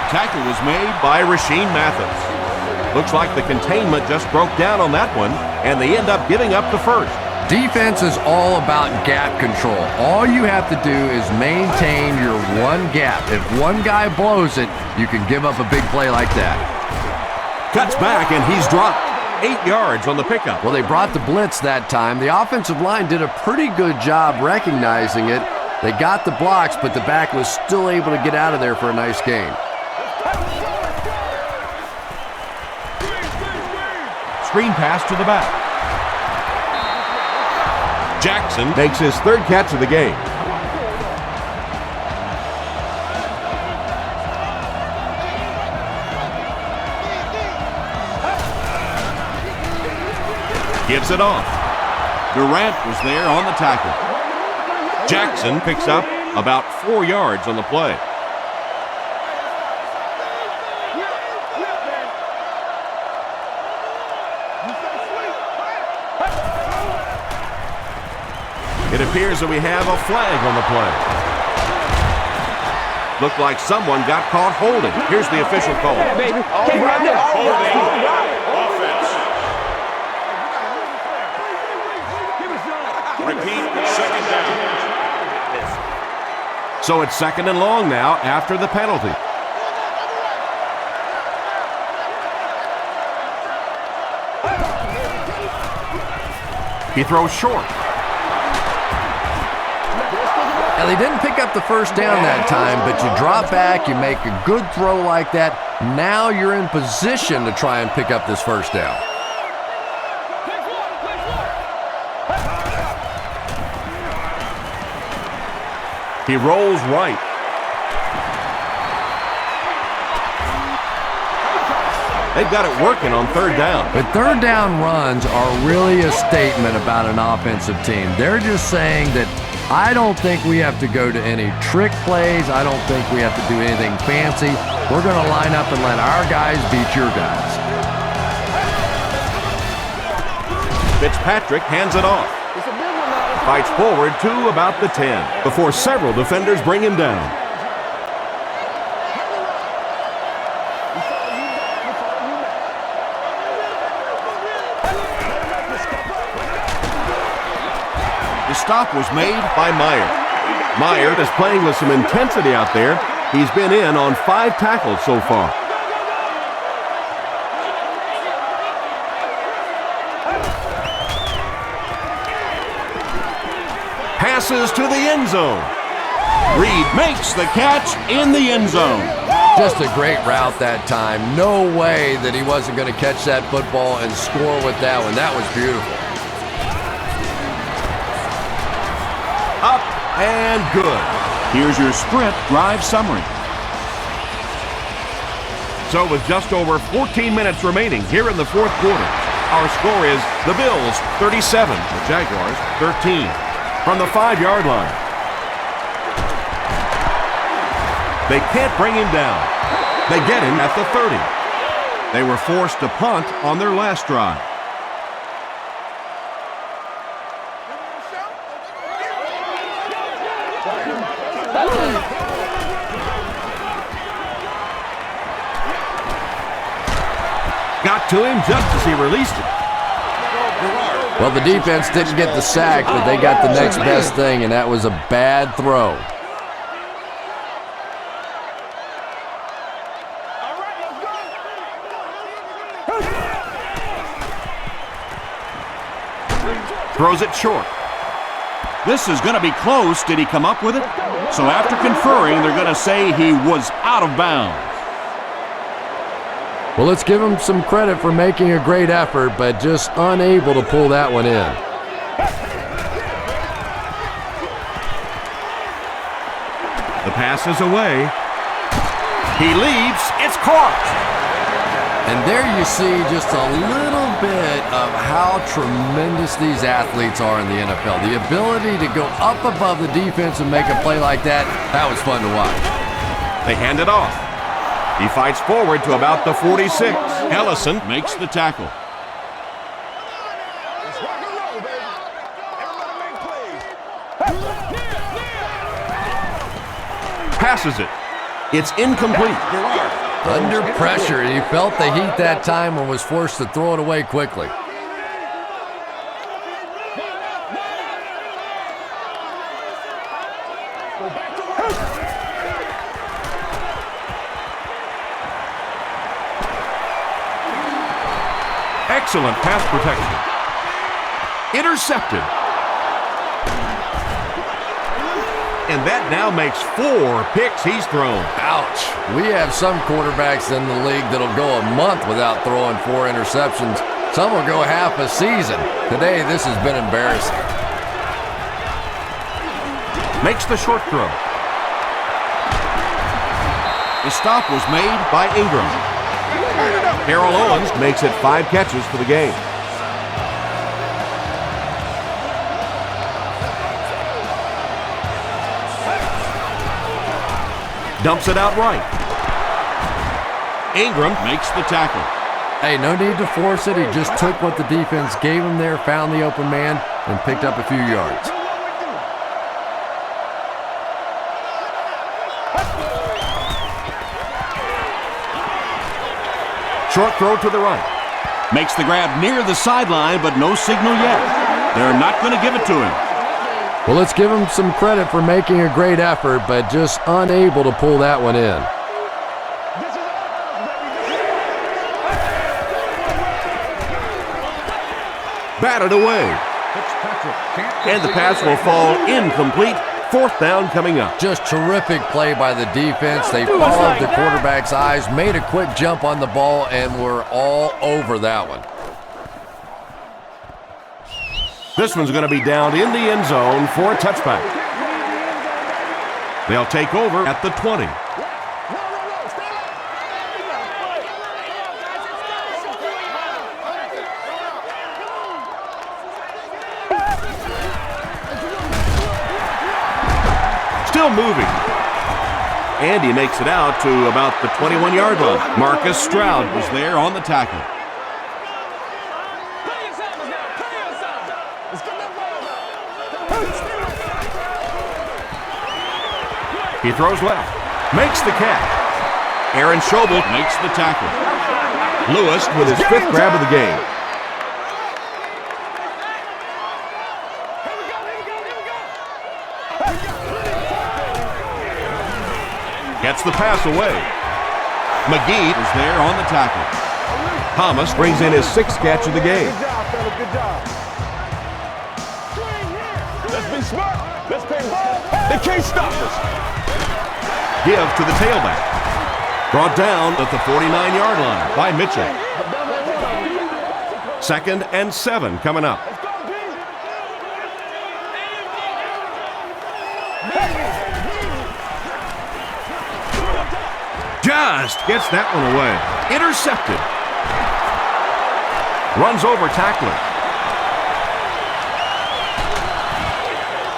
Tackle was made by Rashean Mathis. Looks like the containment just broke down on that one, and they end up giving up the first. Defense is all about gap control. All you have to do is maintain your one gap. If one guy blows it, you can give up a big play like that. Cuts back, and he's dropped 8 yards on the pickup. Well, they brought the blitz that time. The offensive line did a pretty good job recognizing it. They got the blocks, but the back was still able to get out of there for a nice gain. Screen pass to the back. Jackson makes his 3rd catch of the game. Gives it off. Durant was there on the tackle. Jackson picks up about 4 yards on the play. It appears that we have a flag on the play. Looked like someone got caught holding. Here's the official call. Baby, keep right there. Offense. Repeat, second down. So it's 2nd and long now after the penalty. He throws short. Now, they didn't pick up the first down that time, but you drop back, you make a good throw like that. Now you're in position to try and pick up this first down. He rolls right. They've got it working on 3rd down. But 3rd down runs are really a statement about an offensive team. They're just saying that I don't think we have to go to any trick plays. I don't think we have to do anything fancy. We're going to line up and let our guys beat your guys. Fitzpatrick hands it off. Fights forward to about the 10 before several defenders bring him down. The stop was made by Meyer. Meyer is playing with some intensity out there. He's been in on 5 tackles so far. Passes to the end zone. Reed makes the catch in the end zone. Just a great route that time. No way that he wasn't going to catch that football and score with that one. That was beautiful. Up and good. Here's your sprint drive summary. So with just over 14 minutes remaining here in the 4th quarter, our score is the Bills 37, the Jaguars 13. From the 5-yard line. They can't bring him down. They get him at the 30. They were forced to punt on their last drive. Got to him just as he released it. Well, the defense didn't get the sack, but they got the next best thing, and that was a bad throw. Throws it short. This is going to be close. Did he come up with it? So after conferring, they're going to say he was out of bounds. Well, let's give him some credit for making a great effort, but just unable to pull that one in. The pass is away. He leaps. It's caught. And there you see just a little bit of how tremendous these athletes are in the NFL. The ability to go up above the defense and make a play like that, that was fun to watch. They hand it off. He fights forward to about the 46. Ellison makes the tackle. Passes it. It's incomplete. Under pressure, he felt the heat that time and was forced to throw it away quickly. Excellent pass protection. Intercepted. And that now makes 4 picks he's thrown. Ouch. We have some quarterbacks in the league that'll go a month without throwing 4 interceptions. Some will go half a season. Today, this has been embarrassing. Makes the short throw. The stop was made by Ingram. Harold Owens makes it 5 catches for the game. Dumps it out right. Ingram makes the tackle. Hey, no need to force it. He just took what the defense gave him there, found the open man, and picked up a few yards. Short throw to the right. Makes the grab near the sideline, but no signal yet. They're not going to give it to him. Well, let's give him some credit for making a great effort, but just unable to pull that one in. Batted away. And the pass will fall incomplete. Fourth down coming up. Just terrific play by the defense. They followed the quarterback's eyes, made a quick jump on the ball, and were all over that one. This one's going to be down in the end zone for a touchback. They'll take over at the 20. Still moving. And he makes it out to about the 21-yard line. Marcus Stroud was there on the tackle. He throws left. Makes the catch. Aaron Schobel Makes the tackle. Lewis with his fifth grab of the game. Gets the pass away. McGee was there on the tackle. Thomas brings in his sixth catch of the game. Good job, fella. Good job. Let's be smart. Let's play ball. They can't stop us. Give to the tailback. Brought down at the 49-yard line by Mitchell. 2nd and 7 coming up. Just gets that one away. Intercepted. Runs over tackler.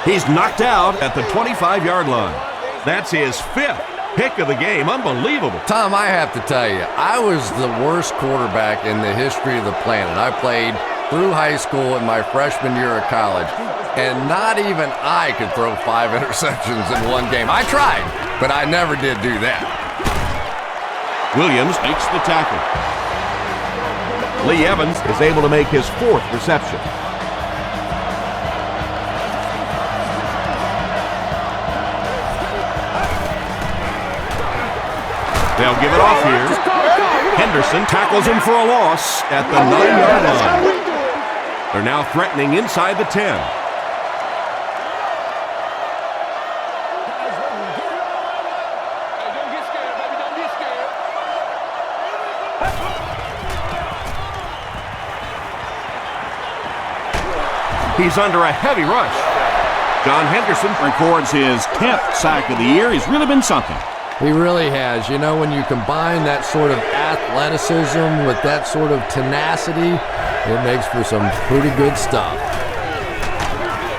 He's knocked out at the 25-yard line. That's his fifth pick of the game. Unbelievable. Tom, I have to tell you, I was the worst quarterback in the history of the planet. I played through high school and my freshman year of college, and not even I could throw 5 interceptions in one game. I tried, but I never did do that. Williams makes the tackle. Lee Evans is able to make his fourth reception. They'll give it off here. Henderson tackles him for a loss at the 9-yard line. They're now threatening inside the 10. He's under a heavy rush. John Henderson Records his 10th sack of the year. He's really been something. He really has. You know, when you combine that sort of athleticism with that sort of tenacity, it makes for some pretty good stuff.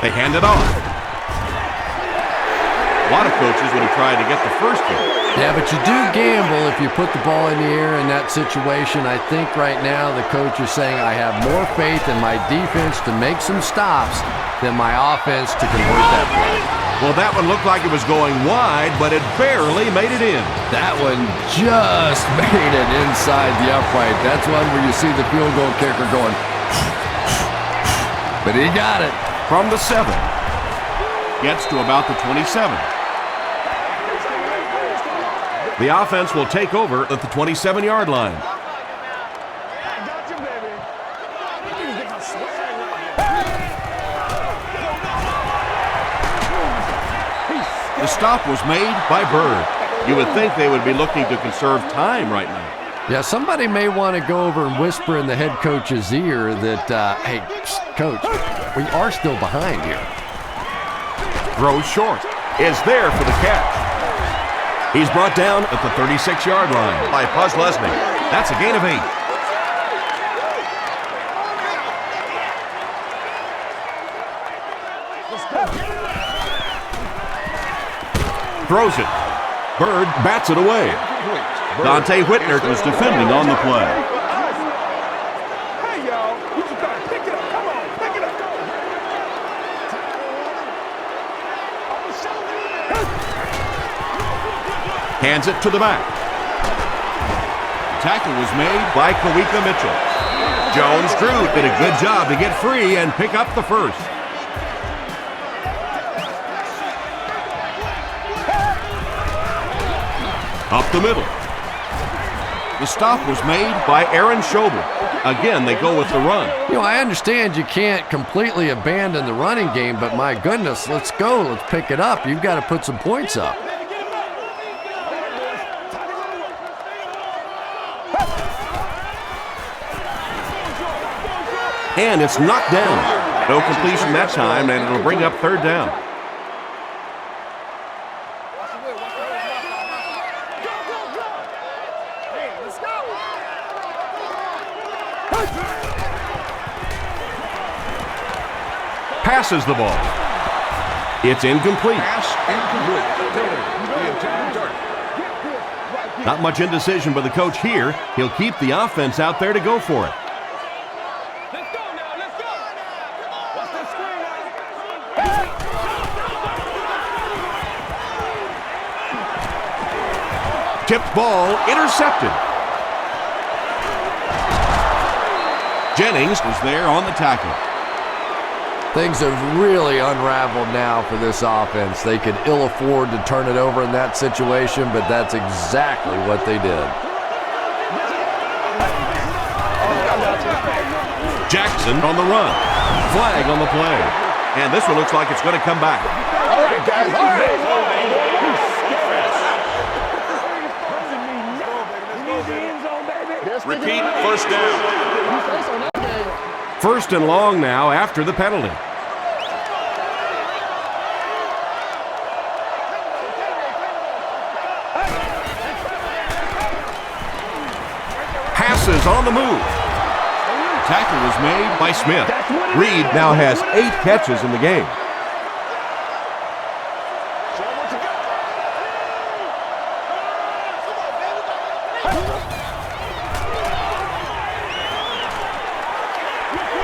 They hand it off. A lot of coaches would have tried to get the first one. Yeah, but you do gamble if you put the ball in the air in that situation. I think right now the coach is saying I have more faith in my defense to make some stops than my offense to convert that play. Well, that one looked like it was going wide, but it barely made it in. That one just made it inside the upright. That's one where you see the field goal kicker going, but he got it. From the 7. Gets to about the 27. The offense will take over at the 27-yard line. The stop was made by Bird. You would think they would be looking to conserve time right now. Yeah, somebody may want to go over and whisper in the head coach's ear that, hey, coach, we are still behind here. Throws short. Is there for the catch. He's brought down at the 36-yard line by Buzz Leslie. That's a gain of 8. Throws it. Bird bats it away. Dante Whitner was defending on the play. Hey, y'all. You just gotta pick it up. Come on. Pick it up. Hands it to the back. tackle was made by Kawika Mitchell. Jones-Drew did a good job to get free and pick up the first. Up the middle. The stop was made by Aaron Schobel. Again, they go with the run. You know, I understand you can't completely abandon the running game, but my goodness, let's go. Let's pick it up. You've got to put some points up. And it's knocked down. No completion that time, and it'll bring up third down. Passes the ball. It's incomplete. Pass incomplete. The intended target. Not much indecision by the coach here. He'll keep the offense out there to go for it. Tipped ball, intercepted. Jennings was there on the tackle. Things have really unraveled now for this offense. They could ill afford to turn it over in that situation, but that's exactly what they did. Jackson on the run. Flag on the play. And this one looks like it's going to come back. All right, guys. All right. Repeat, first down. First and long now after the penalty. Passes on the move. Tackle was made by Smith. Reed now has 8 catches in the game.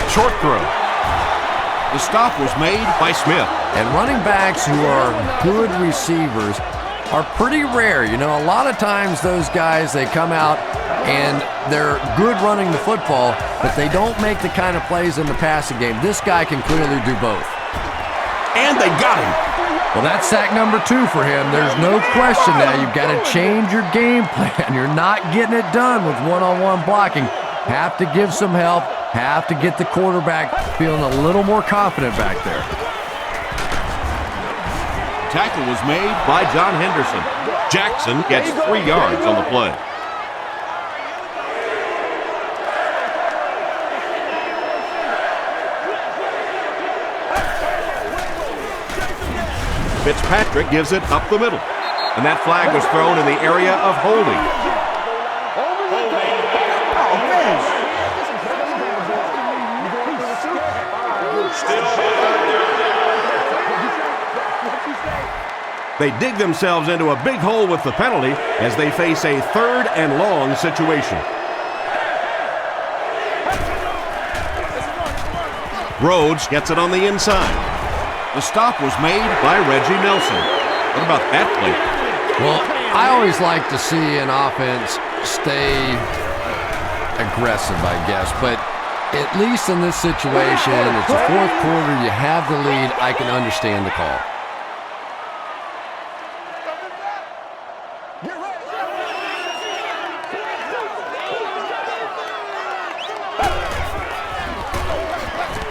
Short throw. The stop was made by Smith. And running backs who are good receivers are pretty rare. You know, a lot of times those guys, they come out and they're good running the football, but they don't make the kind of plays in the passing game. This guy can clearly do both. And they got him. Well, that's sack number 2 for him. There's no question now. You've got to change your game plan. You're not getting it done with one-on-one blocking. Have to give some help. Have to get the quarterback feeling a little more confident back there. Tackle was made by John Henderson. Jackson gets 3 yards on the play. Fitzpatrick gives it up the middle. And that flag was thrown in the area of holding. They dig themselves into a big hole with the penalty as they face a 3rd and long situation. Rhodes gets it on the inside. The stop was made by Reggie Nelson. What about that play? Well, I always like to see an offense stay aggressive, I guess. But at least in this situation, it's the 4th quarter, you have the lead, I can understand the call.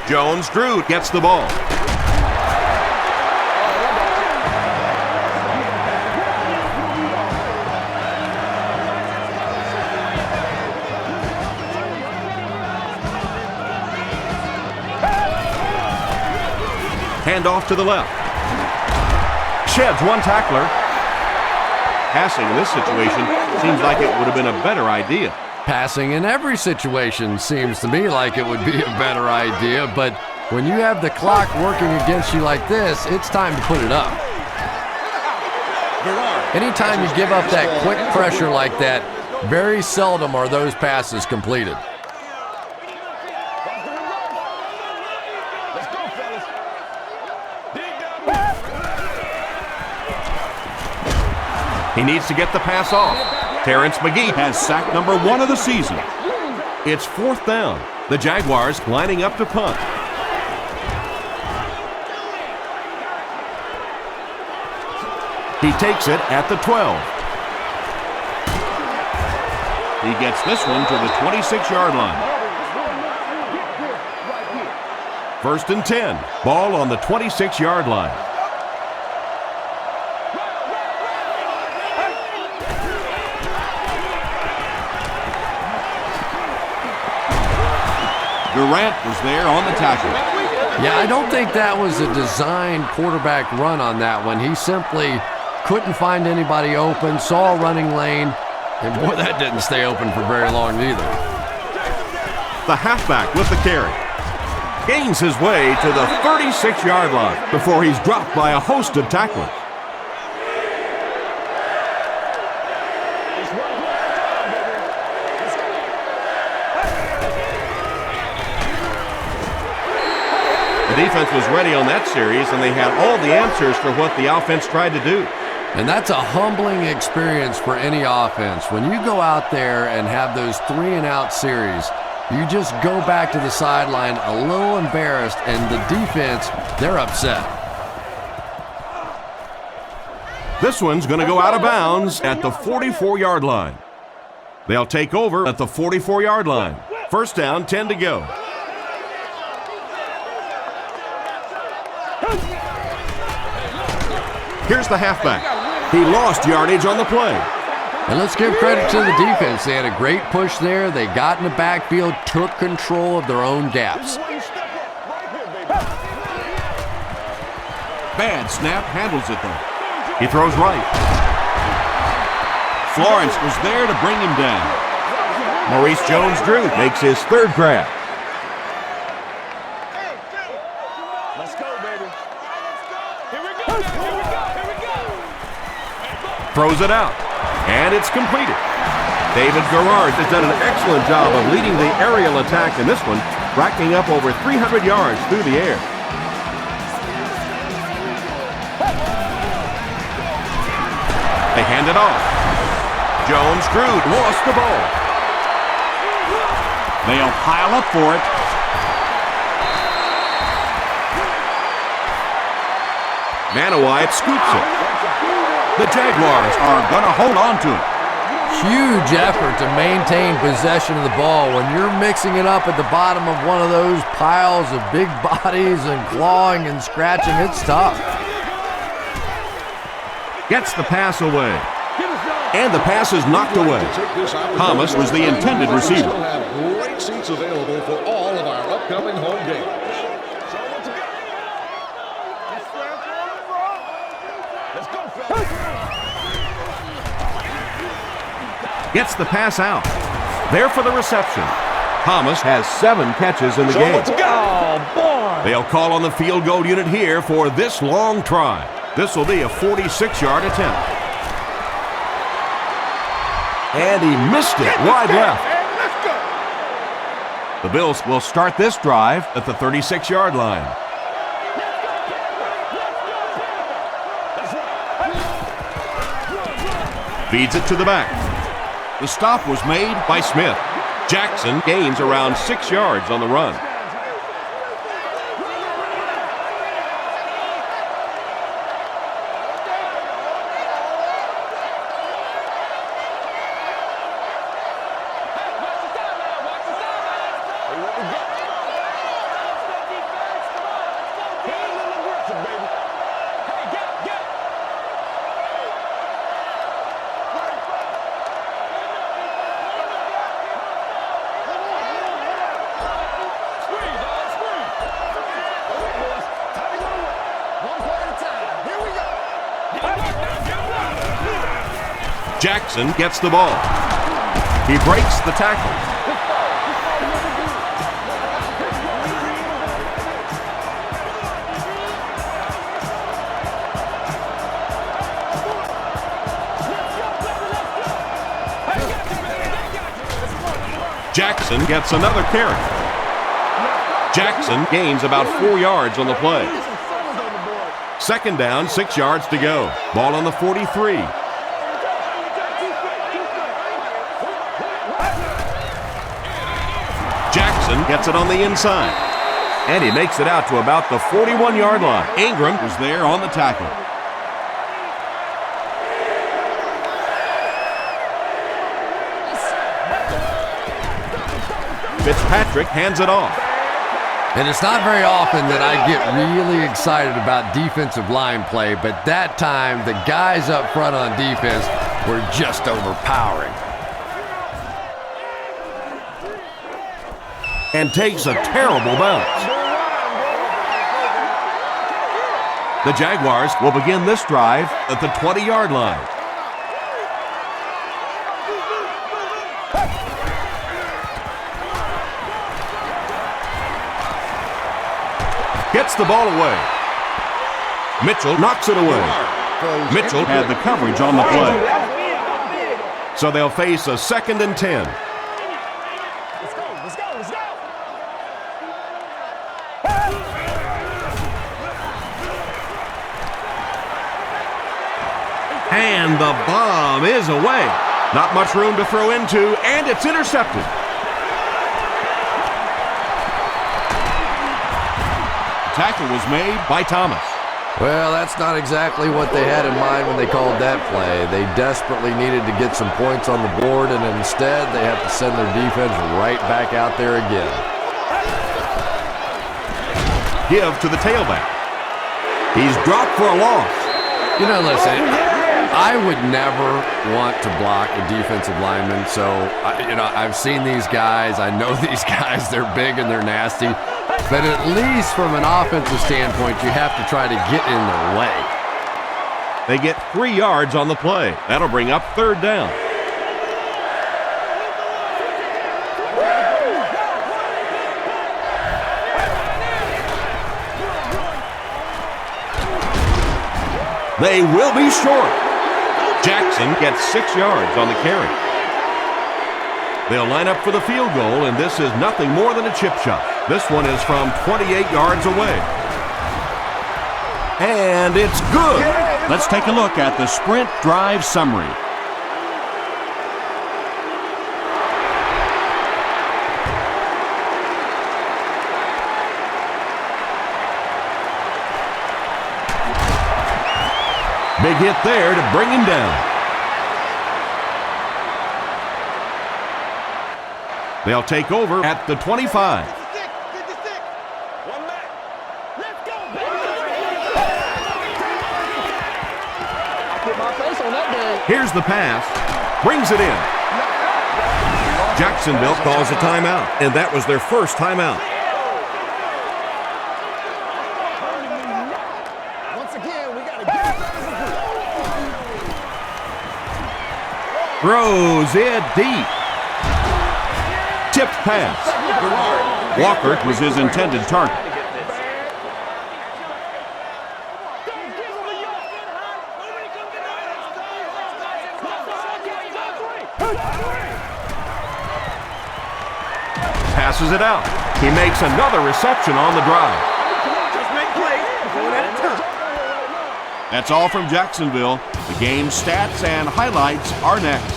Jones-Drew gets the ball. Handoff to the left. Sheds one tackler. Passing in this situation seems like it would have been a better idea. Passing in every situation seems to me like it would be a better idea, but when you have the clock working against you like this, it's time to put it up. Anytime you give up that quick pressure like that, very seldom are those passes completed. He needs to get the pass off. Terrence McGee has sack number 1 of the season. It's 4th down. The Jaguars lining up to punt. He takes it at the 12. He gets this one to the 26-yard line. 1st and 10. Ball on the 26-yard line. Durant was there on the tackle. Yeah, I don't think that was a designed quarterback run on that one. He simply couldn't find anybody open, saw a running lane, and boy, that didn't stay open for very long either. The halfback with the carry. Gains his way to the 36-yard line before he's dropped by a host of tacklers. The defense was ready on that series, and they had all the answers for what the offense tried to do. And that's a humbling experience for any offense. When you go out there and have those 3-and-out series, you just go back to the sideline a little embarrassed, and the defense, they're upset. This one's going to go out of bounds at the 44-yard line. They'll take over at the 44-yard line. 1st down, 10 to go. Here's the halfback. He lost yardage on the play. And let's give credit to the defense. They had a great push there. They got in the backfield, took control of their own gaps. Bad snap, handles it though. He throws right. Florence was there to bring him down. Maurice Jones-Drew makes his 3rd grab. Let's go, baby. Here we go. Throws it out, and it's completed. David Garrard has done an excellent job of leading the aerial attack in this one, racking up over 300 yards through the air. They hand it off. Jones-Drew lost the ball. They'll pile up for it. Madden I scoops it. The Jaguars are going to hold on to it. Huge effort to maintain possession of the ball. When you're mixing it up at the bottom of one of those piles of big bodies and clawing and scratching, it's tough. Gets the pass away. And the pass is knocked away. Thomas was the intended receiver. We'll have great seats available for all of our upcoming home games. Gets the pass out. There for the reception. Thomas has 7 catches in the game. They'll call on the field goal unit here for this long try. This will be a 46-yard attempt. And he missed it wide left. The Bills will start this drive at the 36-yard line. Feeds it to the back. The stop was made by Smith. Jackson gains around 6 yards on the run. Jackson gets the ball. He breaks the tackle. Jackson gets another carry. Jackson gains about 4 yards on the play. 2nd down, 6 yards to go. Ball on the 43. Jackson gets it on the inside. And he makes it out to about the 41-yard line. Ingram is there on the tackle. Fitzpatrick hands it off. And it's not very often that I get really excited about defensive line play, but that time the guys up front on defense were just overpowering. And takes a terrible bounce. The Jaguars will begin this drive at the 20-yard line. Gets the ball away. Mitchell knocks it away. Mitchell had the coverage on the play. So they'll face a 2nd and 10. Let's go. And the bomb is away. Not much room to throw into, and it's intercepted. Tackle was made by Thomas. Well, that's not exactly what they had in mind when they called that play. They desperately needed to get some points on the board, and instead they have to send their defense right back out there again. Give to the tailback. He's dropped for a loss. You know, listen, I would never want to block a defensive lineman, so, I've seen these guys. I know these guys. They're big and they're nasty. But at least from an offensive standpoint, you have to try to get in their way. They get 3 yards on the play. That'll bring up 3rd down. They will be short. Jackson gets 6 yards on the carry. They'll line up for the field goal, and this is nothing more than a chip shot. This one is from 28 yards away. And it's good. Let's take a look at the sprint drive summary. Big hit there to bring him down. They'll take over at the 25. Here's the pass. Brings it in. Jacksonville calls a timeout, and that was their first timeout. Throws it deep. Tipped pass. Walker was his intended target. Passes it out. He makes another reception on the drive. That's all from Jacksonville. The game stats and highlights are next.